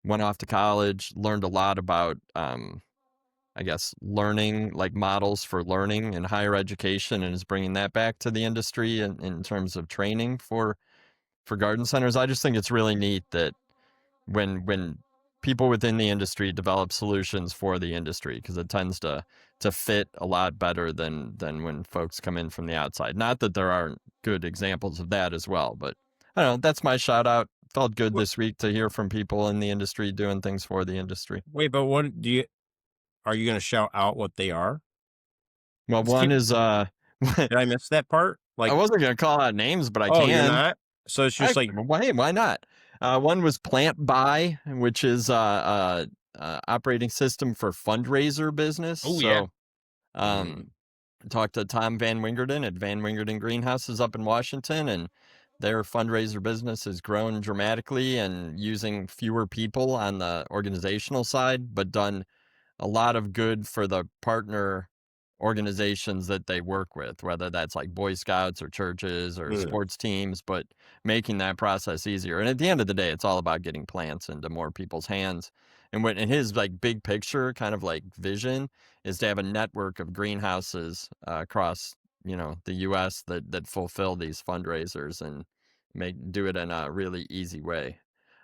[SPEAKER 1] went off to college, learned a lot about I guess learning, like models for learning in higher education, and is bringing that back to the industry in terms of training for garden centers. I just think it's really neat that when people within the industry develop solutions for the industry, because it tends to fit a lot better than when folks come in from the outside. Not that there aren't good examples of that as well, but I don't know, that's my shout out. Felt good
[SPEAKER 2] wait,
[SPEAKER 1] this week to hear from people in the industry doing things for the industry.
[SPEAKER 2] wait, but what are you going to shout out what they are?
[SPEAKER 1] Well,
[SPEAKER 2] Let's
[SPEAKER 1] one
[SPEAKER 2] keep.
[SPEAKER 1] is
[SPEAKER 2] Did I miss that part?
[SPEAKER 1] I
[SPEAKER 2] Like,
[SPEAKER 1] wasn't gonna call out names, but I
[SPEAKER 2] oh, you're
[SPEAKER 1] can.
[SPEAKER 2] not. So it's just like,
[SPEAKER 1] Why not? One was Plant Buy, which is operating system for fundraiser business.
[SPEAKER 2] oh yeah.
[SPEAKER 1] So
[SPEAKER 2] Mm.
[SPEAKER 1] um, talked to Tom Van Wingerden at Van Wingerden Greenhouses up in Washington, and their fundraiser business has grown dramatically and using fewer people on the organizational side, but done a lot of good for the partner organizations that they work with, whether that's like Boy Scouts or churches or
[SPEAKER 2] Mm.
[SPEAKER 1] sports teams, but making that process easier. And at the end of the day, it's all about getting plants into more people's hands. And what in his like big picture kind of like vision is to have a network of greenhouses across the U.S. that fulfill these fundraisers and do it in a really easy way.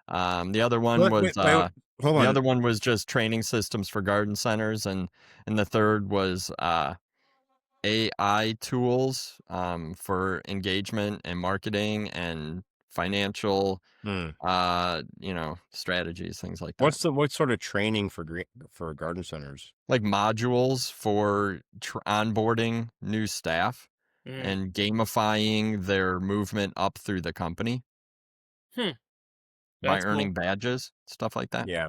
[SPEAKER 1] The other one
[SPEAKER 2] Wait,
[SPEAKER 1] was
[SPEAKER 2] wait, wait, hold
[SPEAKER 1] the
[SPEAKER 2] on.
[SPEAKER 1] other one was just training systems for garden centers, and the third was AI tools for engagement and marketing and financial,
[SPEAKER 2] Mm.
[SPEAKER 1] strategies, things like that.
[SPEAKER 2] What sort of training for garden centers?
[SPEAKER 1] Like modules for onboarding new staff
[SPEAKER 3] Mm,
[SPEAKER 1] and gamifying their movement up through the company
[SPEAKER 3] hmm,
[SPEAKER 1] by
[SPEAKER 3] that's cool.
[SPEAKER 1] earning badges, stuff like that.
[SPEAKER 2] Yeah.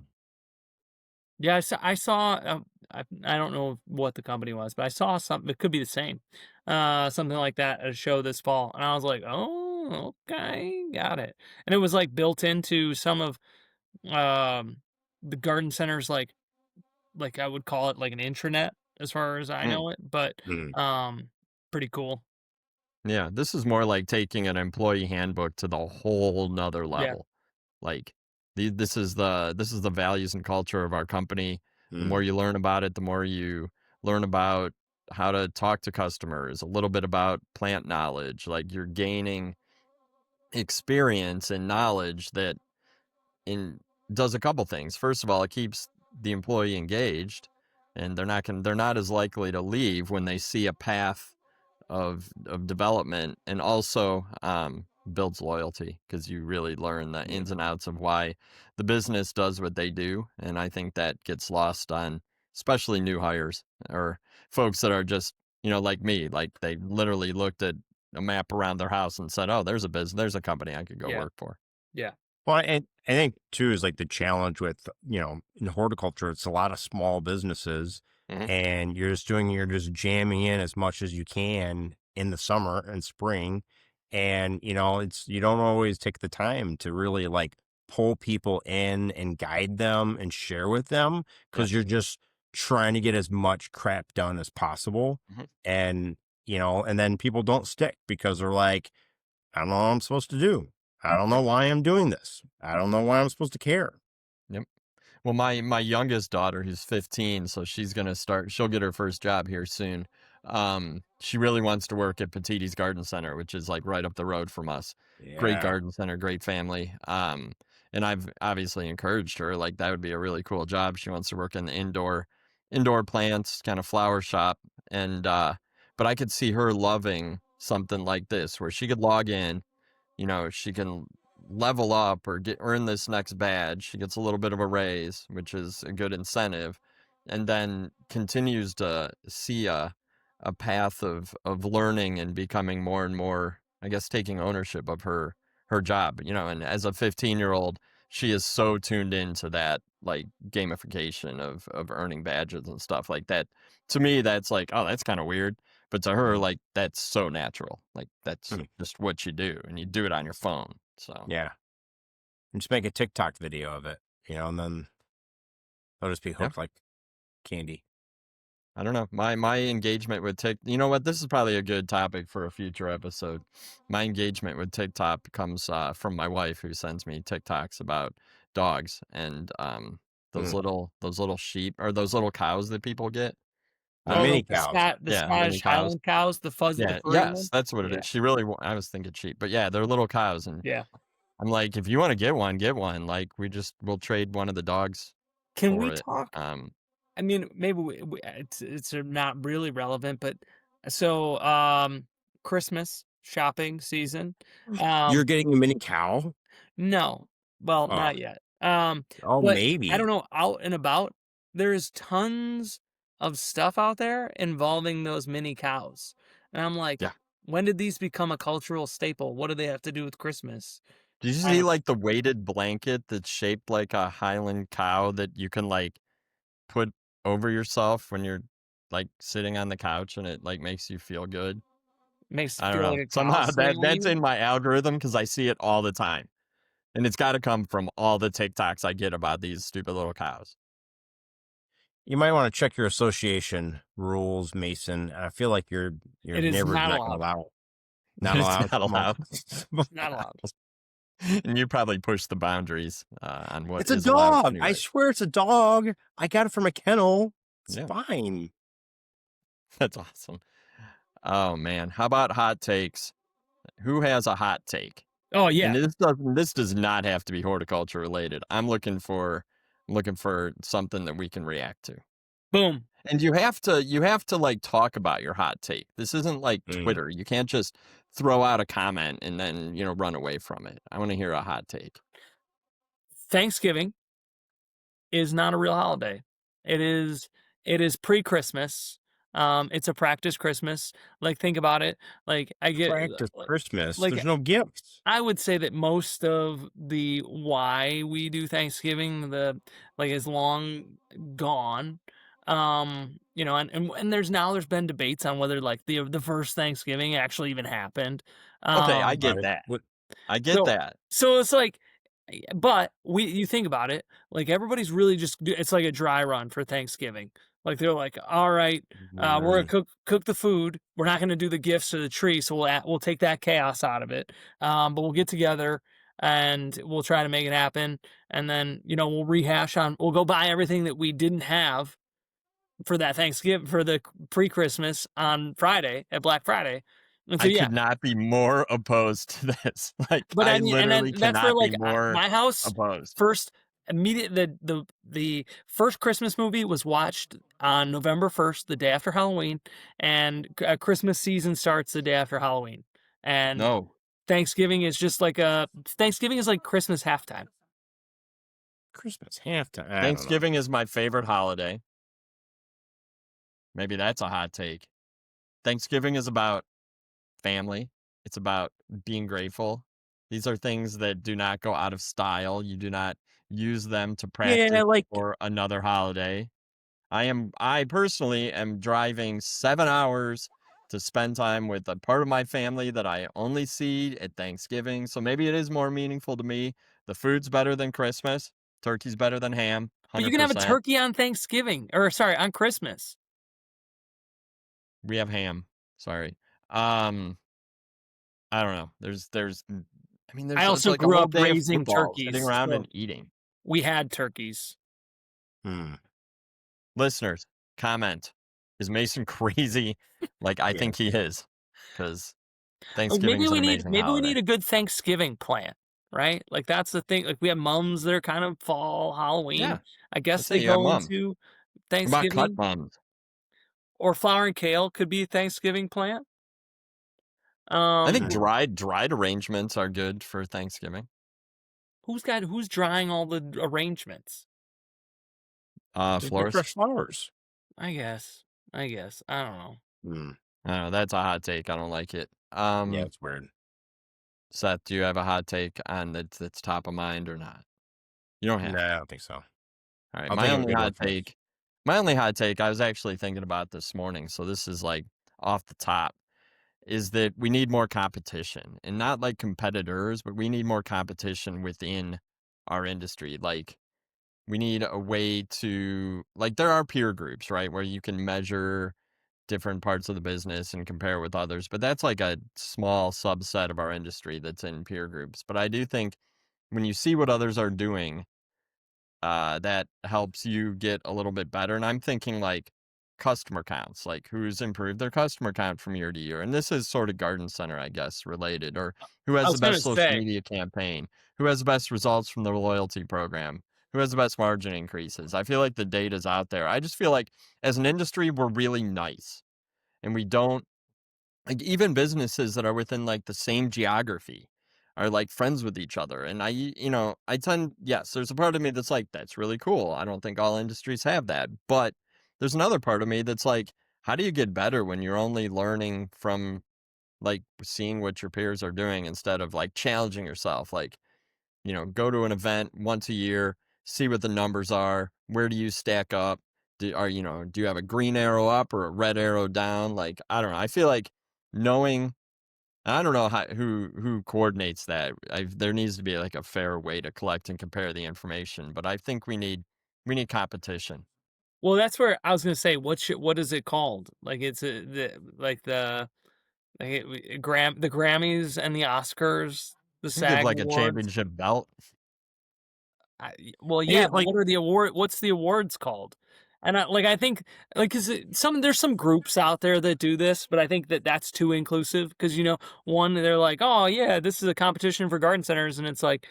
[SPEAKER 3] Yeah, I saw. I don't know what the company was, but I saw something. It could be the same, something like that at a show this fall, and I was like, "Oh, Oh, okay, got it. And it was, like, built into some of, um, the garden centers, like, I would call it, like, an intranet as far as I
[SPEAKER 1] Mm,
[SPEAKER 3] know it, but,
[SPEAKER 2] Mm,
[SPEAKER 3] um, pretty cool.
[SPEAKER 1] yeah, this is more like taking an employee handbook to the whole nother
[SPEAKER 3] Yeah,
[SPEAKER 1] level. Like, this is the values and culture of our company. The
[SPEAKER 2] mm,
[SPEAKER 1] more you learn about it, the more you learn about how to talk to customers, a little bit about plant knowledge. Like, you're gaining experience and knowledge that in does a couple things. First of all, it keeps the employee engaged, and they're not as likely to leave when they see a path of development, and also builds loyalty because you really learn the
[SPEAKER 2] mm.
[SPEAKER 1] ins and outs of why the business does what they do. And I think that gets lost on especially new hires or folks that are just, like me, like they literally looked at a map around their house and said, oh, there's a business, there's a company I could go
[SPEAKER 3] yeah,
[SPEAKER 1] work for.
[SPEAKER 3] yeah,
[SPEAKER 2] Well, and I think too is like the challenge with, in horticulture, it's a lot of small businesses
[SPEAKER 1] Hmm.
[SPEAKER 2] and you're just jamming in as much as you can in the summer and spring. And, you don't always take the time to really like pull people in and guide them and share with them
[SPEAKER 1] Yeah.
[SPEAKER 2] because you're just trying to get as much crap done as possible.
[SPEAKER 1] Hmm.
[SPEAKER 2] And, and then people don't stick because they're like, I don't know what I'm supposed to do. I don't know
[SPEAKER 1] Yep.
[SPEAKER 2] why I'm doing this. I don't know why I'm supposed to care.
[SPEAKER 1] Yep. Well, my youngest daughter, who's 15, so she'll get her first job here soon. She really wants to work at Petiti's Garden Center, which is like right up the road from us. Great
[SPEAKER 2] Yeah.
[SPEAKER 1] garden center, great family. And I've obviously encouraged her, like that would be a really cool job. She wants to work in the indoor plants, kind of flower shop. And but I could see her loving something like this where she could log in, she can level up or earn this next badge. She gets a little bit of a raise, which is a good incentive, and then continues to see a path of learning and becoming more and more, I guess, taking ownership of her job. And as a 15-year-old, she is so tuned into that like gamification of earning badges and stuff like that. To me, that's like, oh, that's kind of weird. But to her,
[SPEAKER 2] Mm,
[SPEAKER 1] like, that's so natural. Like, that's
[SPEAKER 2] mm,
[SPEAKER 1] just what you do, and you do it on your phone. So,
[SPEAKER 2] yeah. And just make a TikTok video of it, and then they'll just be
[SPEAKER 1] yeah,
[SPEAKER 2] hooked like candy.
[SPEAKER 1] I don't know. My engagement with you know what? This is probably a good topic for a future episode. My engagement with TikTok comes from my wife, who sends me TikToks about dogs and
[SPEAKER 2] Mm.
[SPEAKER 1] those little sheep or those little cows that people get.
[SPEAKER 2] The
[SPEAKER 3] Oh,
[SPEAKER 2] mini
[SPEAKER 3] like
[SPEAKER 2] cows.
[SPEAKER 3] The
[SPEAKER 1] Yeah, mini
[SPEAKER 3] Scottish
[SPEAKER 1] cows.
[SPEAKER 3] Highland cows, the
[SPEAKER 1] Yeah,
[SPEAKER 3] furry
[SPEAKER 1] yes,
[SPEAKER 3] one?
[SPEAKER 1] that's what it
[SPEAKER 3] Yeah,
[SPEAKER 1] is. She really, I was thinking sheep, but yeah, they're little cows, and
[SPEAKER 3] yeah.
[SPEAKER 1] I'm like, if you want to get one, get one. Like, we'll trade one of the dogs
[SPEAKER 3] Can
[SPEAKER 1] for
[SPEAKER 3] we
[SPEAKER 1] it.
[SPEAKER 3] talk I mean, maybe it's not really relevant, but so, Christmas shopping season,
[SPEAKER 2] You're
[SPEAKER 3] um
[SPEAKER 2] getting a mini cow?
[SPEAKER 3] no, well,
[SPEAKER 2] Oh,
[SPEAKER 3] not yet,
[SPEAKER 2] oh,
[SPEAKER 3] but I don't
[SPEAKER 2] maybe.
[SPEAKER 3] know, out and about, there's tons of stuff out there involving those mini cows, and I'm like,
[SPEAKER 1] Yeah.
[SPEAKER 3] when did these become a cultural staple? What do they have to do with Christmas?
[SPEAKER 1] Did you
[SPEAKER 3] I
[SPEAKER 1] see
[SPEAKER 3] don't
[SPEAKER 1] like the weighted blanket that's shaped like a Highland cow that you can like put over yourself when you're like sitting on the couch and it like makes you feel good?
[SPEAKER 3] makes it
[SPEAKER 1] I don't
[SPEAKER 3] feel like
[SPEAKER 1] know.
[SPEAKER 3] a cow
[SPEAKER 1] Somehow
[SPEAKER 3] sitting on
[SPEAKER 1] that's
[SPEAKER 3] you.
[SPEAKER 1] in my algorithm because I see it all the time. And it's got to come from all the TikToks I get about these stupid little cows.
[SPEAKER 2] You might want to check your association rules, Mason. I feel like your
[SPEAKER 3] It is
[SPEAKER 2] neighbor's
[SPEAKER 3] not
[SPEAKER 2] not going to
[SPEAKER 3] allowed.
[SPEAKER 2] allow it. Not
[SPEAKER 1] It's
[SPEAKER 2] allowed.
[SPEAKER 1] not allowed.
[SPEAKER 3] It's not allowed.
[SPEAKER 1] And you probably push the boundaries on what
[SPEAKER 2] It's a
[SPEAKER 1] is allowed
[SPEAKER 2] dog. I
[SPEAKER 1] anyway.
[SPEAKER 2] swear it's a dog. I got it from a kennel. It's
[SPEAKER 1] Yeah,
[SPEAKER 2] fine.
[SPEAKER 1] that's awesome. Oh man, how about hot takes? Who has a hot take?
[SPEAKER 3] Oh,
[SPEAKER 1] And
[SPEAKER 3] yeah.
[SPEAKER 1] this does not have to be horticulture related. I'm looking for something that we can react to.
[SPEAKER 3] Boom.
[SPEAKER 1] And you have to like talk about your hot take. This isn't like
[SPEAKER 2] Mm.
[SPEAKER 1] Twitter. You can't just throw out a comment and then, run away from it. I want to hear a hot take.
[SPEAKER 3] Thanksgiving is not a real holiday. It is it is pre-Christmas. It's a practice Christmas. Like, think about it. Like, I get
[SPEAKER 2] Practice
[SPEAKER 3] like
[SPEAKER 2] Christmas.
[SPEAKER 3] like
[SPEAKER 2] There's no gifts.
[SPEAKER 3] I would say that most of the why we do Thanksgiving, is long gone. You know, and there's been debates on whether like the first Thanksgiving actually even happened.
[SPEAKER 1] Okay, I
[SPEAKER 3] Um,
[SPEAKER 1] get
[SPEAKER 2] Right.
[SPEAKER 1] that.
[SPEAKER 2] What?
[SPEAKER 1] I get
[SPEAKER 3] so
[SPEAKER 1] that.
[SPEAKER 3] so it's like, but you think about it, like everybody's really it's like a dry run for Thanksgiving. Like they're like, all right, we're gonna
[SPEAKER 2] Mm.
[SPEAKER 3] cook the food. We're not gonna do the gifts or the tree, so we'll take that chaos out of it. But we'll get together and we'll try to make it happen. And then we'll rehash on. We'll go buy everything that we didn't have for that Thanksgiving for the pre-Christmas on Friday at Black Friday. And so
[SPEAKER 1] I
[SPEAKER 3] yeah,
[SPEAKER 1] could not be more opposed to this. Like,
[SPEAKER 3] but
[SPEAKER 1] I
[SPEAKER 3] I mean, and then
[SPEAKER 1] literally
[SPEAKER 3] that's where
[SPEAKER 1] cannot be
[SPEAKER 3] like
[SPEAKER 1] more
[SPEAKER 3] my house
[SPEAKER 1] opposed.
[SPEAKER 3] first immediate the first Christmas movie was watched on November 1st, the day after Halloween, and Christmas season starts the day after Halloween. And
[SPEAKER 1] No.
[SPEAKER 3] Thanksgiving is like Christmas halftime.
[SPEAKER 2] Christmas halftime. I don't know.
[SPEAKER 1] Thanksgiving is my favorite holiday. Maybe that's a hot take. Thanksgiving is about family. It's about being grateful. These are things that do not go out of style. You do not use them to practice
[SPEAKER 2] Yeah, like
[SPEAKER 1] for another holiday. I personally am driving 7 hours to spend time with a part of my family that I only see at Thanksgiving. So maybe it is more meaningful to me. The food's better than Christmas. Turkey's better than ham,
[SPEAKER 3] But you can have a
[SPEAKER 1] 100%.
[SPEAKER 3] turkey on Thanksgiving, or sorry, on Christmas.
[SPEAKER 1] We have ham. Sorry. Um, I don't know. I mean,
[SPEAKER 3] I
[SPEAKER 1] it's
[SPEAKER 3] also
[SPEAKER 1] like a
[SPEAKER 3] grew
[SPEAKER 1] whole
[SPEAKER 3] up
[SPEAKER 1] day of
[SPEAKER 3] raising
[SPEAKER 1] football, sitting
[SPEAKER 3] turkeys,
[SPEAKER 1] around
[SPEAKER 3] so
[SPEAKER 1] and eating.
[SPEAKER 3] we had turkeys.
[SPEAKER 2] hmm,
[SPEAKER 1] Listeners, comment. Is Mason crazy? Like I
[SPEAKER 2] yeah.
[SPEAKER 1] think he is, because
[SPEAKER 3] Like
[SPEAKER 1] Thanksgiving's an amazing
[SPEAKER 3] maybe we
[SPEAKER 1] holiday.
[SPEAKER 3] need a good Thanksgiving plant, right? Like that's the thing. Like we have mums that are kind of fall, Halloween.
[SPEAKER 1] Yeah,
[SPEAKER 3] I guess
[SPEAKER 1] that's it.
[SPEAKER 3] they
[SPEAKER 1] You have
[SPEAKER 3] go
[SPEAKER 1] mums.
[SPEAKER 3] into
[SPEAKER 1] What about cut
[SPEAKER 3] Thanksgiving,
[SPEAKER 1] mums?
[SPEAKER 3] or flower and kale could be a Thanksgiving plant.
[SPEAKER 1] I think
[SPEAKER 2] Hmm.
[SPEAKER 1] dried arrangements are good for Thanksgiving.
[SPEAKER 3] Who's drying all the arrangements?
[SPEAKER 2] Just get
[SPEAKER 1] Florist.
[SPEAKER 2] fresh flowers.
[SPEAKER 3] I guess. I don't know.
[SPEAKER 2] Hmm.
[SPEAKER 1] I don't know. That's a hot take. I don't like it.
[SPEAKER 2] Yeah, it's weird.
[SPEAKER 1] Seth, do you have a hot take on that's top of mind or not? You don't have
[SPEAKER 2] No,
[SPEAKER 1] to.
[SPEAKER 2] I don't think so.
[SPEAKER 1] All right.
[SPEAKER 2] I'll think of a good one first.
[SPEAKER 1] My only hot take, I was actually thinking about this morning, so this is like off the top, is that we need more competition and not like competitors, but we need more competition within our industry. Like we need a way to, like, there are peer groups, right? Where you can measure different parts of the business and compare with others, but that's like a small subset of our industry that's in peer groups. But I do think when you see what others are doing, that helps you get a little bit better. And I'm thinking like customer counts, like who's improved their customer count from year to year. And this is sort of garden center, I guess, related, or who
[SPEAKER 3] I
[SPEAKER 1] has the
[SPEAKER 3] was gonna
[SPEAKER 1] best social
[SPEAKER 3] say,
[SPEAKER 1] media campaign, who has the best results from their loyalty program, who has the best margin increases. I feel like the data's out there. I just feel like as an industry, we're really nice and we don't, like, even businesses that are within like the same geography are like friends with each other. And I tend, yes, there's a part of me that's like, that's really cool. I don't think all industries have that. But there's another part of me that's like, how do you get better when you're only learning from like seeing what your peers are doing instead of like challenging yourself? Like, go to an event once a year, see what the numbers are. Where do you stack up? Do you have a green arrow up or a red arrow down? Like, I don't know. I feel like knowing, I don't know who coordinates that. There needs to be like a fair way to collect and compare the information, but I think we need competition.
[SPEAKER 3] well, that's where I was gonna say, what is it called? Like it's the Grammys and the Oscars, the
[SPEAKER 1] Think of
[SPEAKER 3] SAG
[SPEAKER 1] like a
[SPEAKER 3] Awards.
[SPEAKER 1] championship belt.
[SPEAKER 3] Well, yeah,
[SPEAKER 2] Yeah,
[SPEAKER 3] but
[SPEAKER 2] like
[SPEAKER 3] what's the awards called? And I think, like, 'cause there's some groups out there that do this, but I think that that's too inclusive. Because one, they're like, "Oh, yeah, this is a competition for garden centers," and it's like,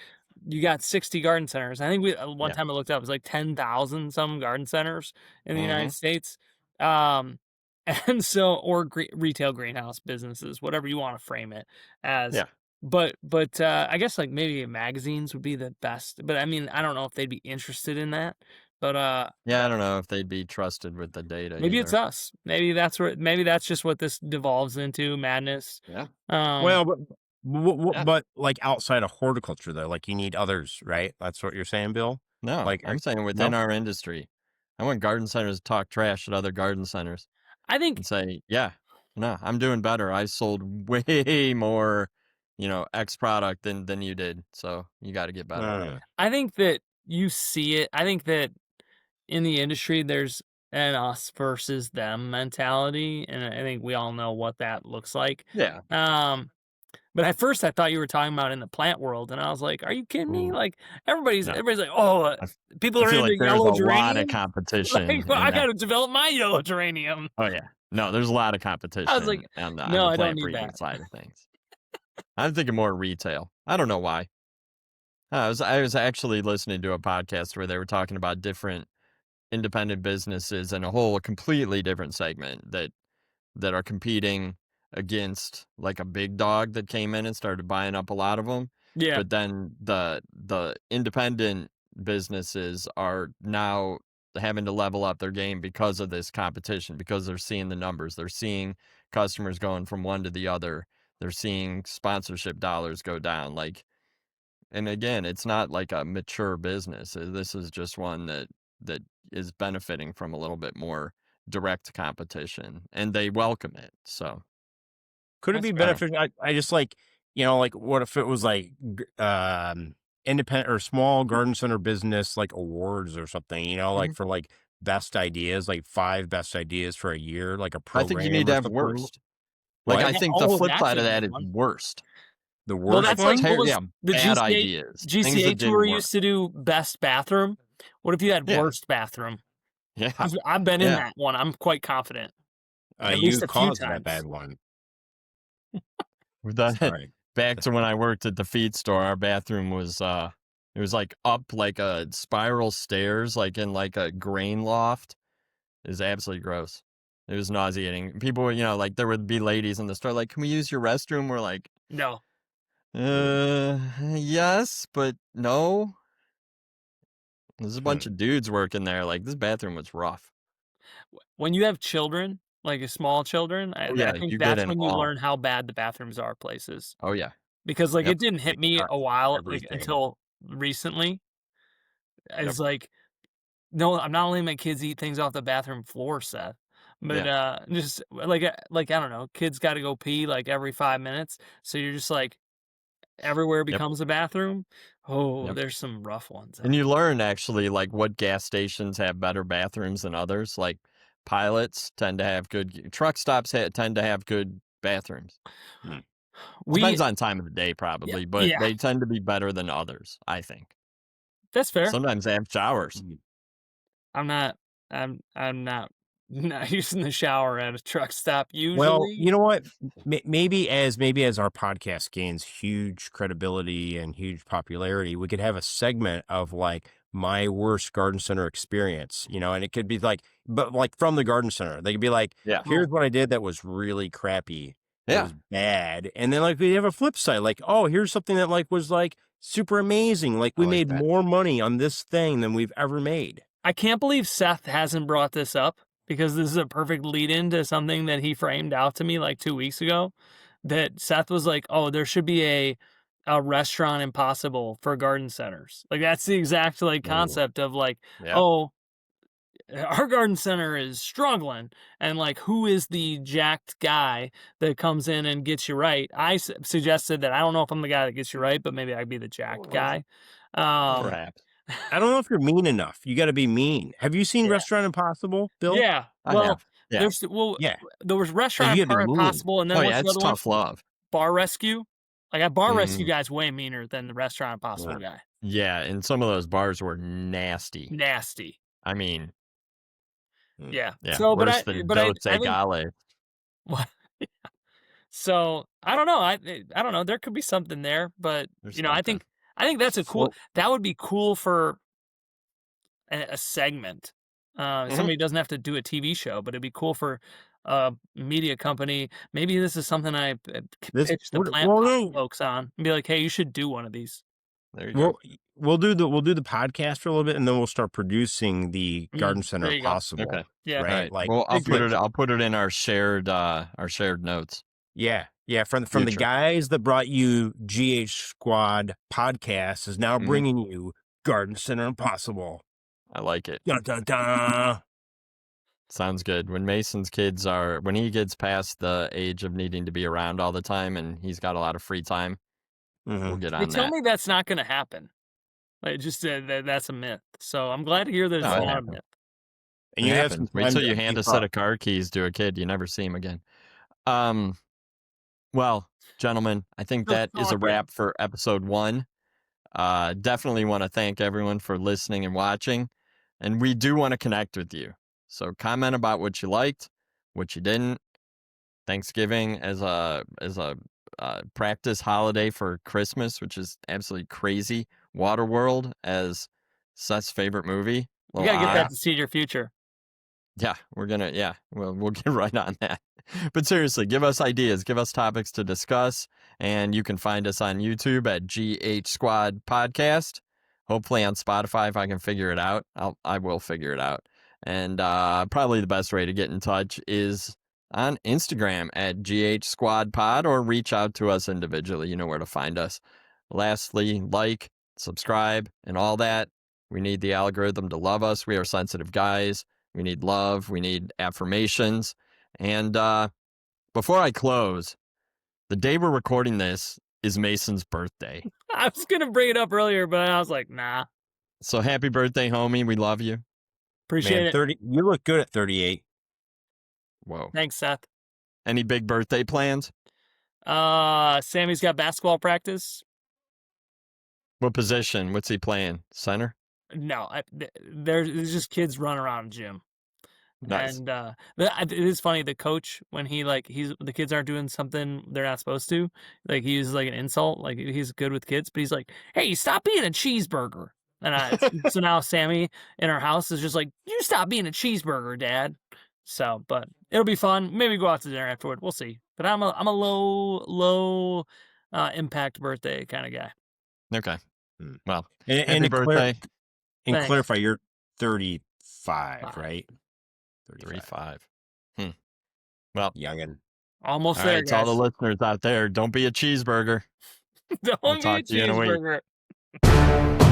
[SPEAKER 3] you got 60 garden centers. I think one
[SPEAKER 1] Yeah.
[SPEAKER 3] time I looked up, it was like 10,000 some garden centers in the
[SPEAKER 1] Hmm.
[SPEAKER 3] United States. Um, and so or retail greenhouse businesses, whatever you wanna frame it as.
[SPEAKER 1] Yeah.
[SPEAKER 3] But I guess, like, maybe magazines would be the best, but, I mean, I don't know if they'd be interested in that, but,
[SPEAKER 1] Yeah. I don't know if they'd be trusted with the data
[SPEAKER 3] maybe it's
[SPEAKER 1] either.
[SPEAKER 3] us. Maybe that's just what this devolves into, madness.
[SPEAKER 1] Yeah.
[SPEAKER 3] Um,
[SPEAKER 2] well,
[SPEAKER 1] Yeah.
[SPEAKER 2] but like outside of horticulture though, like you need others, right? That's what you're saying, Bill?
[SPEAKER 1] No,
[SPEAKER 2] Like,
[SPEAKER 1] I'm saying within
[SPEAKER 2] no?
[SPEAKER 1] our industry. I want garden centers to talk trash at other garden centers
[SPEAKER 3] I think
[SPEAKER 1] and say, yeah, no, I'm doing better. I sold way more, X product than you did. So you got to get better.
[SPEAKER 2] Uh,
[SPEAKER 3] I think that you see it. I think that in the industry, there's an us versus them mentality, and I think we all know what that looks like.
[SPEAKER 1] Yeah.
[SPEAKER 3] Um, but at first, I thought you were talking about in the plant world, and I was like, "Are you kidding me?"
[SPEAKER 2] Ooh.
[SPEAKER 3] Like everybody's
[SPEAKER 1] No,
[SPEAKER 3] everybody's like, "Oh,
[SPEAKER 1] I, f-
[SPEAKER 3] people
[SPEAKER 1] I
[SPEAKER 3] are
[SPEAKER 1] feel
[SPEAKER 3] into
[SPEAKER 1] like there's a
[SPEAKER 3] yellow
[SPEAKER 1] lot of
[SPEAKER 3] geranium." Like,
[SPEAKER 1] competition
[SPEAKER 3] well,
[SPEAKER 1] in
[SPEAKER 3] I got
[SPEAKER 1] that.
[SPEAKER 3] to develop my yellow geranium.
[SPEAKER 1] Oh, yeah. No, there's a lot of
[SPEAKER 3] I was
[SPEAKER 1] competition
[SPEAKER 3] like,
[SPEAKER 1] on
[SPEAKER 3] "No,
[SPEAKER 1] the
[SPEAKER 3] I don't
[SPEAKER 1] plant
[SPEAKER 3] need
[SPEAKER 1] breeding
[SPEAKER 3] that."
[SPEAKER 1] side of things. I'm thinking more retail. I don't know why. I was actually listening to a podcast where they were talking about different independent businesses in a whole completely different segment that are competing against like a big dog that came in and started buying up a lot of them.
[SPEAKER 3] Yeah,
[SPEAKER 1] But then the independent businesses are now having to level up their game because of this competition, because they're seeing the numbers. They're seeing customers going from one to the other. They're seeing sponsorship dollars go down. Like, and again, it's not like a mature business. This is just one that is benefiting from a little bit more direct competition, and they welcome it. So
[SPEAKER 2] could it
[SPEAKER 3] that's
[SPEAKER 2] be
[SPEAKER 1] I
[SPEAKER 3] fair.
[SPEAKER 1] don't.
[SPEAKER 2] beneficial? I just like, like what if it was like independent or small garden center business like awards or something, like
[SPEAKER 1] Mhm.
[SPEAKER 2] for like best ideas, like 5 best ideas for a year, like a
[SPEAKER 1] I think you need
[SPEAKER 2] program
[SPEAKER 1] to
[SPEAKER 2] or
[SPEAKER 1] have
[SPEAKER 2] something.
[SPEAKER 1] worst. Like
[SPEAKER 2] What?
[SPEAKER 1] I think the
[SPEAKER 3] Oh,
[SPEAKER 1] flip
[SPEAKER 3] that's
[SPEAKER 1] side
[SPEAKER 3] a
[SPEAKER 1] of
[SPEAKER 3] good
[SPEAKER 1] that is
[SPEAKER 3] one.
[SPEAKER 1] worst.
[SPEAKER 2] The
[SPEAKER 3] Well,
[SPEAKER 2] worst
[SPEAKER 3] that's
[SPEAKER 1] Like
[SPEAKER 3] like
[SPEAKER 2] one?
[SPEAKER 3] what was
[SPEAKER 1] yeah,
[SPEAKER 3] the
[SPEAKER 1] bad
[SPEAKER 3] GCA
[SPEAKER 1] ideas, things
[SPEAKER 3] GCA
[SPEAKER 1] that
[SPEAKER 3] tour
[SPEAKER 1] didn't
[SPEAKER 3] used
[SPEAKER 1] work.
[SPEAKER 3] to do best bathroom. What if you had
[SPEAKER 1] Yeah,
[SPEAKER 3] worst bathroom?
[SPEAKER 1] yeah,
[SPEAKER 3] I've been in
[SPEAKER 1] yeah.
[SPEAKER 3] that one. I'm quite confident, at
[SPEAKER 2] You
[SPEAKER 3] least a few
[SPEAKER 2] caused that
[SPEAKER 3] times.
[SPEAKER 2] bad one.
[SPEAKER 1] With that,
[SPEAKER 2] Sorry.
[SPEAKER 1] back to when I worked at the feed store, our bathroom was it was like up like a spiral stairs, like in like a grain loft. It was absolutely gross. It was nauseating. People were, like there would be ladies in the store like, "Can we use your restroom?" We're like,
[SPEAKER 3] No,
[SPEAKER 1] yes, but no. There's a
[SPEAKER 2] Hmm.
[SPEAKER 1] bunch of dudes working there. Like this bathroom was rough.
[SPEAKER 3] when you have children, like small children,
[SPEAKER 1] Oh
[SPEAKER 3] I
[SPEAKER 1] yeah,
[SPEAKER 3] think
[SPEAKER 1] you get
[SPEAKER 3] that's
[SPEAKER 1] in
[SPEAKER 3] when you
[SPEAKER 1] awe.
[SPEAKER 3] learn how bad the bathrooms are places.
[SPEAKER 1] Oh yeah,
[SPEAKER 3] Because like
[SPEAKER 1] yep,
[SPEAKER 3] it didn't
[SPEAKER 2] They
[SPEAKER 3] hit me a
[SPEAKER 2] touch
[SPEAKER 3] while like
[SPEAKER 2] everything.
[SPEAKER 3] until recently.
[SPEAKER 1] yep,
[SPEAKER 3] It's like no, I'm not only my kids eat things off the bathroom floor, Seth, but
[SPEAKER 1] yeah,
[SPEAKER 3] just like I don't know, kids got to go pee like every 5 minutes, so you're just like everywhere
[SPEAKER 1] yep,
[SPEAKER 3] becomes a bathroom. Oh,
[SPEAKER 1] yep.
[SPEAKER 3] there's some rough ones
[SPEAKER 1] And
[SPEAKER 3] out.
[SPEAKER 1] you learn actually like what gas stations have better bathrooms than others. Like pilots tend to have good truck stops tend to have good bathrooms.
[SPEAKER 2] Hmm.
[SPEAKER 3] We
[SPEAKER 1] Depends on time of the day
[SPEAKER 3] yeah
[SPEAKER 1] probably, but
[SPEAKER 3] yeah,
[SPEAKER 1] they tend to be better than others, I think.
[SPEAKER 3] that's fair.
[SPEAKER 1] Sometimes they have showers.
[SPEAKER 2] Mhm.
[SPEAKER 3] I'm not I'm not not using the shower at a truck stop
[SPEAKER 2] Well,
[SPEAKER 3] usually.
[SPEAKER 2] you know what? Maybe as our podcast gains huge credibility and huge popularity, we could have a segment of like my worst garden center experience, and it could be like, but like from the garden center, they could be like,
[SPEAKER 1] Yeah.
[SPEAKER 2] here's
[SPEAKER 3] Oh,
[SPEAKER 2] what I did that was really crappy. It
[SPEAKER 1] Yeah.
[SPEAKER 2] was bad. And then like we have a flip side, like, oh, here's something that like was like super amazing. Like
[SPEAKER 1] I
[SPEAKER 2] we
[SPEAKER 1] like
[SPEAKER 2] made
[SPEAKER 1] that.
[SPEAKER 2] more money on this thing than we've ever made.
[SPEAKER 3] I can't believe Seth hasn't brought this up because this is a perfect lead in to something that he framed out to me like 2 weeks ago. That Seth was like, "Oh, there should be a restaurant impossible for garden centers." Like that's the exact like
[SPEAKER 2] Ooh.
[SPEAKER 3] concept of like,
[SPEAKER 1] Yeah.
[SPEAKER 3] "Oh, our garden center is struggling and like who is the jacked guy that comes in and gets you right?" Suggested that I don't know if I'm the guy that gets you right, but maybe I'd be the jacked guy. Um
[SPEAKER 1] Perhaps.
[SPEAKER 2] I don't know if you're mean enough. You got to be mean. Have you seen
[SPEAKER 3] yeah.
[SPEAKER 2] Restaurant Impossible, Bill?
[SPEAKER 3] Yeah.
[SPEAKER 1] I
[SPEAKER 3] Well,
[SPEAKER 1] have. Yeah.
[SPEAKER 2] Yeah.
[SPEAKER 3] there was
[SPEAKER 2] Like
[SPEAKER 3] Restaurant
[SPEAKER 2] you got to be mean.
[SPEAKER 3] Impossible, and
[SPEAKER 1] Oh
[SPEAKER 3] then
[SPEAKER 1] yeah,
[SPEAKER 3] what's the
[SPEAKER 1] it's
[SPEAKER 3] other one?
[SPEAKER 1] tough love.
[SPEAKER 3] Bar Rescue? Like, a Bar Rescue
[SPEAKER 1] Mm,
[SPEAKER 3] guy's way meaner than the Restaurant
[SPEAKER 2] Yeah.
[SPEAKER 3] Impossible guy.
[SPEAKER 1] yeah, and some of those bars were nasty.
[SPEAKER 3] Nasty.
[SPEAKER 1] I mean,
[SPEAKER 2] Mm.
[SPEAKER 3] Yeah.
[SPEAKER 1] yeah,
[SPEAKER 3] So,
[SPEAKER 1] worse than Doce
[SPEAKER 3] I think
[SPEAKER 1] Gale.
[SPEAKER 3] so, I don't know, I don't know, there could be something there, but,
[SPEAKER 1] There's
[SPEAKER 3] I
[SPEAKER 1] something.
[SPEAKER 3] think that's a cool
[SPEAKER 1] Well,
[SPEAKER 3] that would be cool for a segment.
[SPEAKER 1] mhm.
[SPEAKER 3] Somebody doesn't have to do a TV show, but it'd be cool for a media company. Maybe this is something I
[SPEAKER 2] This
[SPEAKER 3] pitch the plant
[SPEAKER 2] well,
[SPEAKER 3] pop
[SPEAKER 2] no,
[SPEAKER 3] folks on and be like, "Hey, you should do one of these."
[SPEAKER 1] There you go.
[SPEAKER 2] we'll do the podcast for a little bit, and then we'll start producing the Garden Center
[SPEAKER 3] There you go.
[SPEAKER 2] Possible.
[SPEAKER 1] Okay.
[SPEAKER 3] Yeah.
[SPEAKER 1] All
[SPEAKER 2] Right?
[SPEAKER 1] right.
[SPEAKER 2] Like
[SPEAKER 1] Well,
[SPEAKER 3] Big picture.
[SPEAKER 1] I'll put it in our shared notes.
[SPEAKER 2] yeah. From the
[SPEAKER 1] Future.
[SPEAKER 2] guys that brought you GH Squad podcast is now
[SPEAKER 1] Mhm.
[SPEAKER 2] bringing you Garden Center Impossible.
[SPEAKER 1] I like it.
[SPEAKER 2] Dun, dun, dun.
[SPEAKER 1] Sounds good. When he gets past the age of needing to be around all the time and he's got a lot of free time, we'll get
[SPEAKER 3] They
[SPEAKER 1] on
[SPEAKER 3] tell
[SPEAKER 1] that.
[SPEAKER 3] me that's not going to happen. Like, just that's a myth. So I'm glad to hear there's
[SPEAKER 1] No,
[SPEAKER 3] a
[SPEAKER 1] it
[SPEAKER 3] lot of
[SPEAKER 1] happens.
[SPEAKER 3] myth.
[SPEAKER 2] And
[SPEAKER 1] It
[SPEAKER 2] you have some
[SPEAKER 1] happens. Wait
[SPEAKER 2] time
[SPEAKER 1] till
[SPEAKER 2] to
[SPEAKER 1] you hand a
[SPEAKER 2] keep
[SPEAKER 1] set
[SPEAKER 2] up.
[SPEAKER 1] of car keys to a kid, you never see him again. Well, gentlemen, I think that is a
[SPEAKER 3] Talking.
[SPEAKER 1] wrap for episode 1. Definitely want to thank everyone for listening and watching, and we do want to connect with you. So comment about what you liked, what you didn't. Thanksgiving as a practice holiday for Christmas, which is absolutely crazy. Waterworld as Seth's favorite movie.
[SPEAKER 3] You
[SPEAKER 1] Little
[SPEAKER 3] got to get
[SPEAKER 1] odd.
[SPEAKER 3] that to see your future.
[SPEAKER 1] Yeah, we'll get right on that. But seriously, give us ideas, give us topics to discuss, and you can find us on YouTube at GH Squad Podcast. Hopefully on Spotify if I can figure it out. I will figure it out. And probably the best way to get in touch is on Instagram at GH Squad Pod, or reach out to us individually. You know where to find us. Lastly, like, subscribe, and all that. We need the algorithm to love us. We are sensitive guys. We need love. We need affirmations. And before I close, the day we're recording this is Mason's birthday.
[SPEAKER 3] I was going to bring it up earlier, but I was like, nah.
[SPEAKER 1] So happy birthday, homie. We love you.
[SPEAKER 3] Appreciate it.
[SPEAKER 2] 30. You look good at 38.
[SPEAKER 1] Whoa.
[SPEAKER 3] Thanks, Seth.
[SPEAKER 1] Any big birthday plans?
[SPEAKER 3] Sammy's got basketball practice.
[SPEAKER 1] What position? What's he playing? Center?
[SPEAKER 3] No, there's just kids running around the gym.
[SPEAKER 1] Nice.
[SPEAKER 3] And it is funny. The coach, when the kids aren't doing something they're not supposed to, like he uses like an insult. Like he's good with kids, but he's like, "Hey, stop being a cheeseburger." And so now Sammy in our house is just like, "You stop being a cheeseburger, Dad." So, but it'll be fun. Maybe go out to dinner afterward. We'll see. But I'm a low impact birthday kind of guy.
[SPEAKER 1] Okay. Well,
[SPEAKER 2] And
[SPEAKER 1] happy
[SPEAKER 2] to
[SPEAKER 1] birthday.
[SPEAKER 3] Thanks.
[SPEAKER 2] clarify, you're 35, right?
[SPEAKER 1] 35. Well,
[SPEAKER 2] Youngin.
[SPEAKER 3] Almost
[SPEAKER 1] all
[SPEAKER 3] there,
[SPEAKER 1] right, to all
[SPEAKER 3] guys.
[SPEAKER 1] the listeners out there, don't be a cheeseburger.
[SPEAKER 3] Don't
[SPEAKER 1] We'll
[SPEAKER 3] be a
[SPEAKER 1] talk to you in a week.
[SPEAKER 3] cheeseburger.